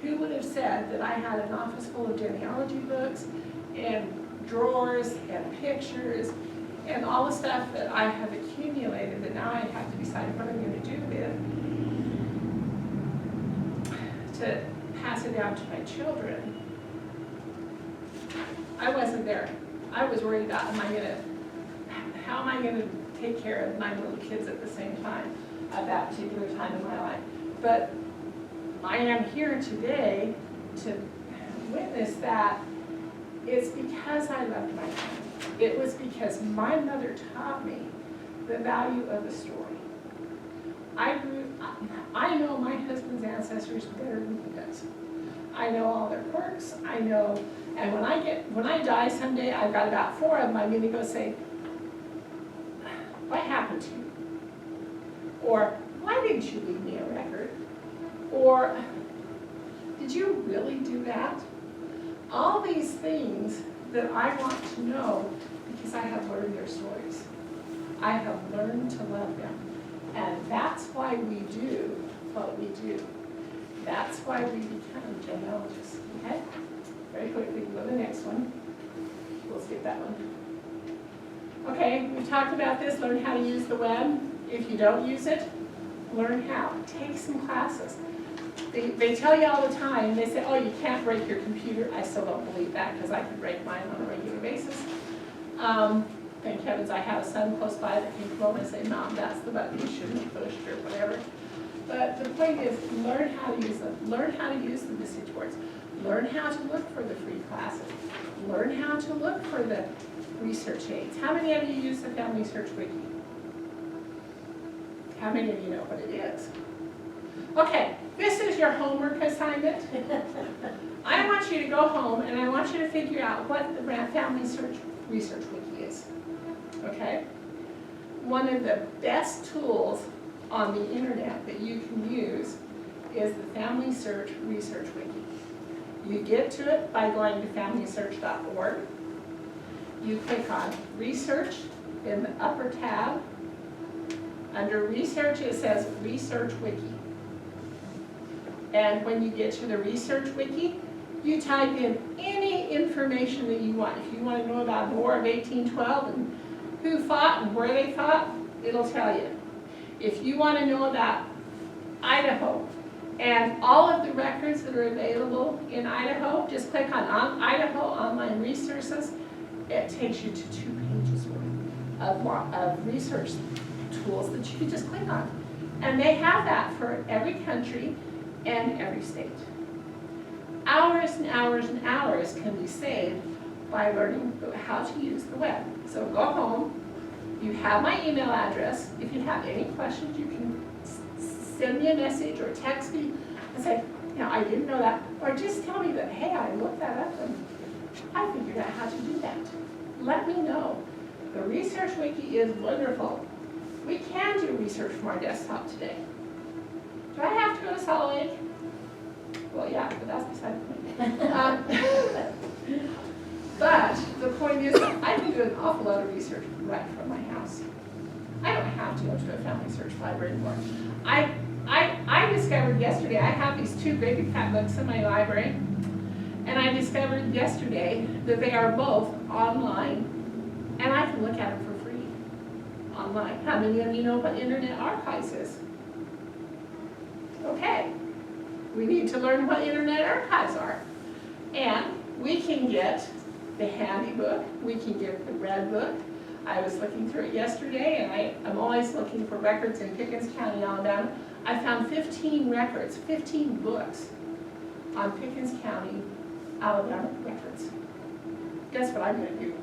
who would have said that I had an office full of genealogy books and drawers and pictures and all the stuff that I have accumulated that now I have to decide what I'm going to do with to pass it down to my children. I wasn't there. I was worried about how am I going to take care of 9 little kids at the same time at that particular time in my life. But I am here today to witness that it's because I loved my family. It was because my mother taught me the value of a story. I know my husband's ancestors better than he does. I know all their quirks, I know, and when I die someday, I've got about 4 of them, I'm gonna go say, what happened to you? Or, why didn't you leave me a record? Or, did you really do that? All these things that I want to know because I have learned their stories. I have learned to love them. And that's why we do what we do. That's why we become genealogists, okay? Very quickly, go to the next one. We'll skip that one. Okay, we've talked about this, learn how to use the web. If you don't use it, learn how. Take some classes. They tell you all the time, they say, oh, you can't break your computer. I still don't believe that, because I can break mine on a regular basis. Thank heavens I have a son close by that can come over and say, Mom, that's the button you shouldn't have pushed, or whatever. But the point is, learn how to use them. Learn how to use the message boards. Learn how to look for the free classes. Learn how to look for the research aids. How many of you use the Family Search Wiki? How many of you know what it is? Okay, this is your homework assignment. I want you to go home and I want you to figure out what the Family Search Research Wiki is. Okay? One of the best tools on the internet that you can use is the Family Search Research Wiki. You get to it by going to FamilySearch.org. You click on Research in the upper tab. Under Research, it says Research Wiki. And when you get to the Research Wiki, you type in any information that you want. If you want to know about the War of 1812 and who fought and where they fought, it'll tell you. If you want to know about Idaho and all of the records that are available in Idaho, just click on Idaho Online Resources. It takes you to 2 pages worth of research tools that you can just click on. And they have that for every country and every state. Hours and hours and hours can be saved by learning how to use the web. So go home, you have my email address. If you have any questions, you can send me a message or text me and say, you know, I didn't know that. Or just tell me that, hey, I looked that up and I figured out how to do that. Let me know. The Research Wiki is wonderful. We can do research from our desktop today. Do I have to go to Salt Lake? Well, yeah, but that's beside the point. But the point is, I can do an awful lot of research right from my house. I don't have to go to a family search library anymore. I discovered yesterday, I have these 2 great big fat books in my library, and I discovered yesterday that they are both online, and I can look at them for free online. How many of you know what Internet Archives is? Okay, we need to learn what Internet Archives are. And we can get the handy book, we can get the red book. I was looking through it yesterday, and I'm always looking for records in Pickens County, Alabama. I found 15 records, 15 books on Pickens County, Alabama records. Guess what I'm going to do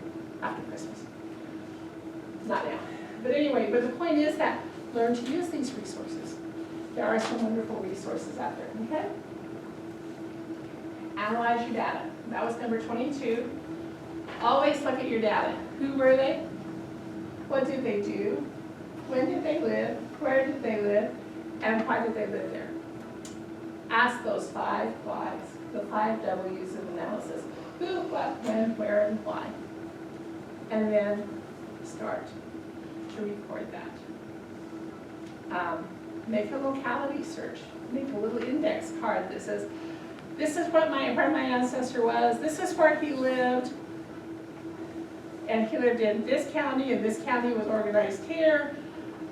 after Christmas? Not now. But anyway, but the point is that learn to use these resources. There are some wonderful resources out there, okay? Analyze your data. That was number 22. Always look at your data. Who were they? What did they do? When did they live? Where did they live? And why did they live there? Ask those 5 whys, the 5 W's of analysis. Who, what, when, where, and why. And then start to record that. Make a locality search. Make a little index card that says, this is where my ancestor was, this is where he lived, and he lived in this county, and this county was organized here.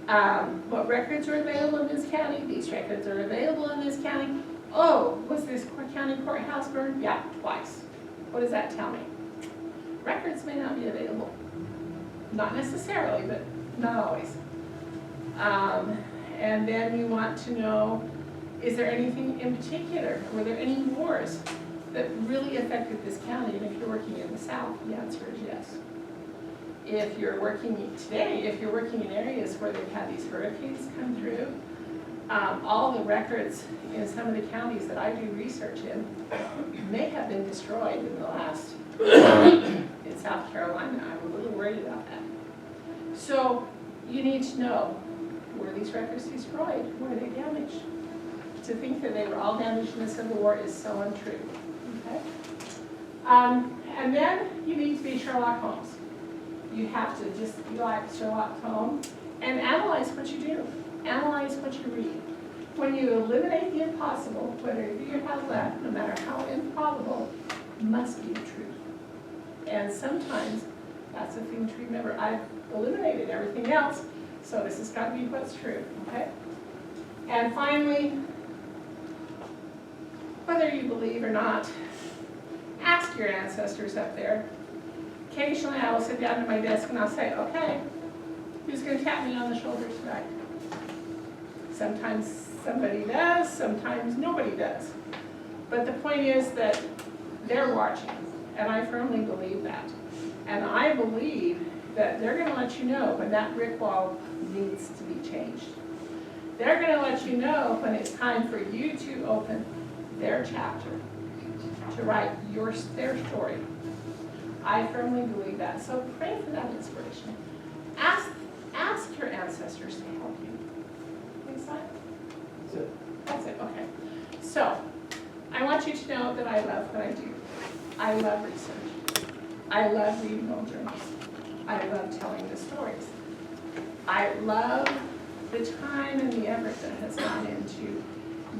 What records are available in this county? These records are available in this county. Oh, was this county courthouse burned? Yeah, twice. What does that tell me? Records may not be available. Not necessarily, but not always. And then you want to know, is there anything in particular? Were there any wars that really affected this county? And if you're working in the South, the answer is yes. If you're working today, if you're working in areas where they've had these hurricanes come through, all the records in some of the counties that I do research in may have been destroyed in the last, in South Carolina. I'm a little worried about that. So you need to know, were these records destroyed? Were they damaged? To think that they were all damaged in the Civil War is so untrue. Okay? And then you need to be Sherlock Holmes. You have to just be like Sherlock Holmes and analyze what you do. Analyze what you read. When you eliminate the impossible, whatever you have left, no matter how improbable, must be the truth. And sometimes that's the thing to remember. I've eliminated everything else, so this has got to be what's true, okay? And finally, whether you believe or not, ask your ancestors up there. Occasionally I will sit down at my desk and I'll say, okay, who's going to tap me on the shoulder tonight? Sometimes somebody does, sometimes nobody does. But the point is that they're watching, and I firmly believe that. And I believe that they're going to let you know when that brick wall needs to be changed. They're going to let you know when it's time for you to open their chapter, to write their story. I firmly believe that. So pray for that inspiration. Ask your ancestors to help you. Next slide. That's it. That's it, okay. So, I want you to know that I love what I do. I love research. I love reading old journals. I love telling the stories. I love the time and the effort that has gone into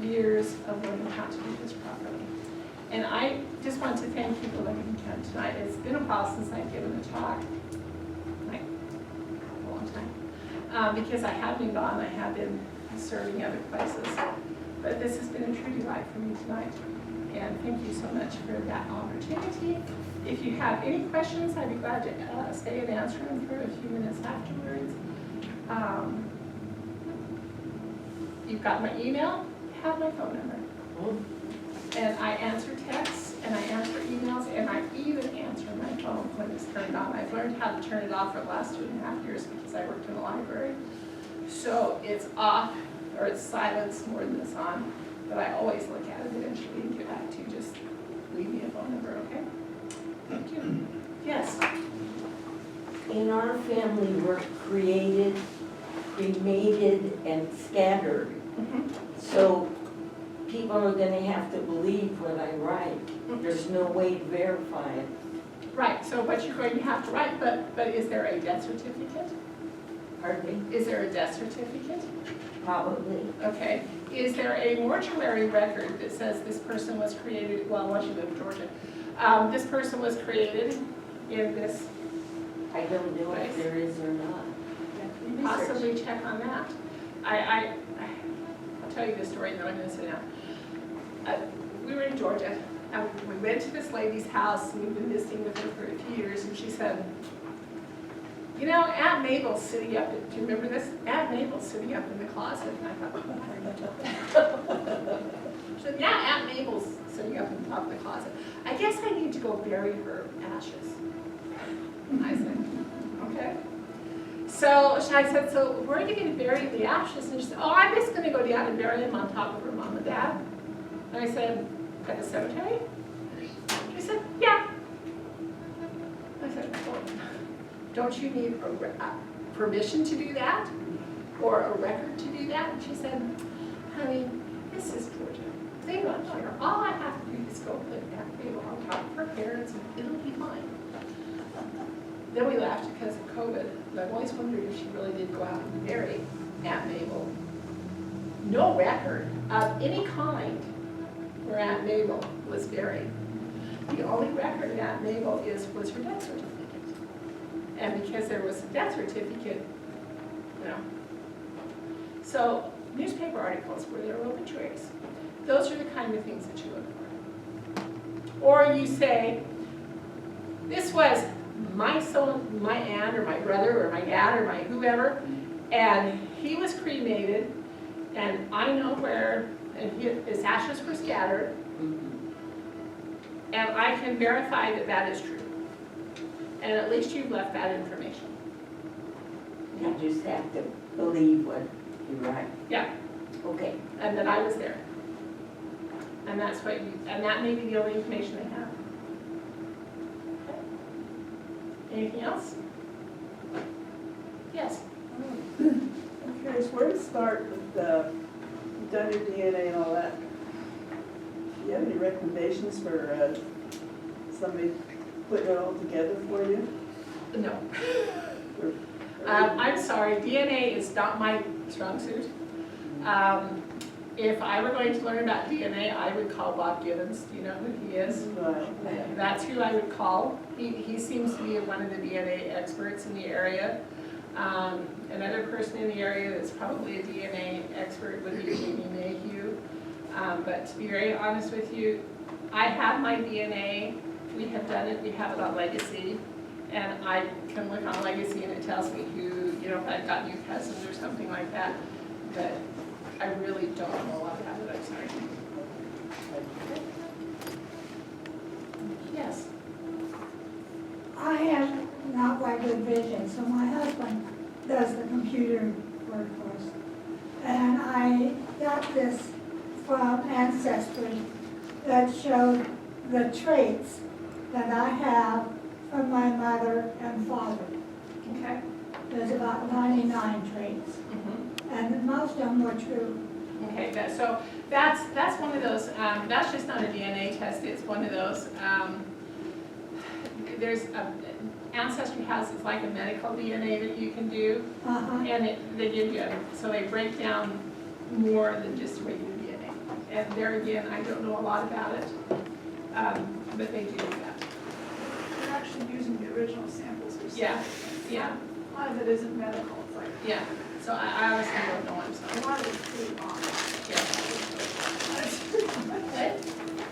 years of learning how to do this properly. And I just want to thank you for letting me come tonight. It's been a while since I've given a talk, like a long time, because I have been gone, I have been serving other places. But this has been a true delight for me tonight. And thank you so much for that opportunity. If you have any questions, I'd be glad to stay and answer them for a few minutes afterwards. You've got my email, you have my phone number. And I answer texts, and I answer emails, and I even answer my phone when it's turned on. I've learned how to turn it off for the last 2.5 years because I worked in the library. So it's off, or it's silenced more than it's on, but I always look at it eventually and get back to you. Just leave me a phone number, okay? Thank you. Yes? In our family, we're created, cremated, and scattered. So people are gonna have to believe what I write. There's no way to verify it. Right, so what you're going to have to write, but is there a death certificate? Pardon me? Is there a death certificate? Probably. Okay. Is there a mortuary record that says this person was created, well, once you live in Georgia, this person was created in this? I don't know if there is or not. Possibly check on that. I'll tell you this story and then I'm going to sit down. We were in Georgia and we went to this lady's house and we've been visiting with her for a few years and she said, you know, Aunt Mabel's sitting up, do you remember this? Aunt Mabel's sitting up in the closet. And I thought, oh, very much of that. She said, yeah, Aunt Mabel's sitting up in the top of the closet. I guess I need to go bury her ashes. I said, okay. So I said, so where are you going to bury the ashes? And she said, oh, I'm just going to go down and bury them on top of her mom and dad. And I said, at the cemetery? She said, yeah. I said, well, don't you need permission to do that? Or a record to do that? And she said, honey, this is Georgia. They don't care. All I have to do is go put that table on top of her parents and it'll be fine. Then we laughed because of COVID. And I've always wondered if she really did go out and bury Aunt Mabel. No record of any kind where Aunt Mabel was buried. The only record of Aunt Mabel was her death certificate. And because there was a death certificate, you know. So newspaper articles where there are obituaries. Those are the kind of things that you look for. Or you say, this was my son, my aunt, or my brother, or my dad, or my whoever, and he was cremated, and I know where, and his ashes were scattered, and I can verify that that is true. And at least you've left that information. You just have to believe what you write. Yeah, Okay. and that I was there. And that's what you, and that may be the only information they have. Okay. Anything else? Yes? I'm curious, where to start with you've done your DNA and all that. Do you have any recommendations for somebody putting it all together for you? No. Or- I'm sorry, DNA is not my strong suit. If I were going to learn about DNA, I would call Bob Gibbons. Do you know who he is? Right. That's who I would call. He seems to be one of the DNA experts in the area. Another person in the area that's probably a DNA expert would be Amy Mayhew. But to be very honest with you, I have my DNA. We have done it. We have it on Legacy. And I can look on Legacy and it tells me who, you know, if I've got new cousins or something like that. But I really don't know a lot about it. I'm sorry. Yes. I have not quite good vision, so my husband does the computer work for us. And I got this from Ancestry that showed the traits that I have from my mother and father. Okay. There's about 99 traits, and most of them were true. Okay, so That's one of those, that's just not a DNA test, it's one of those, there's a, Ancestry has, it's like a medical DNA that you can do, Uh-huh. and they give you, so they break down more than just regular DNA. And there again, I don't know a lot about it, but they do that. They're actually using the original samples we Yeah, sent. yeah, A lot of it isn't medical, it's like, yeah, so I honestly don't know, I'm a sorry. lot of it's pretty long. Yeah. But it's-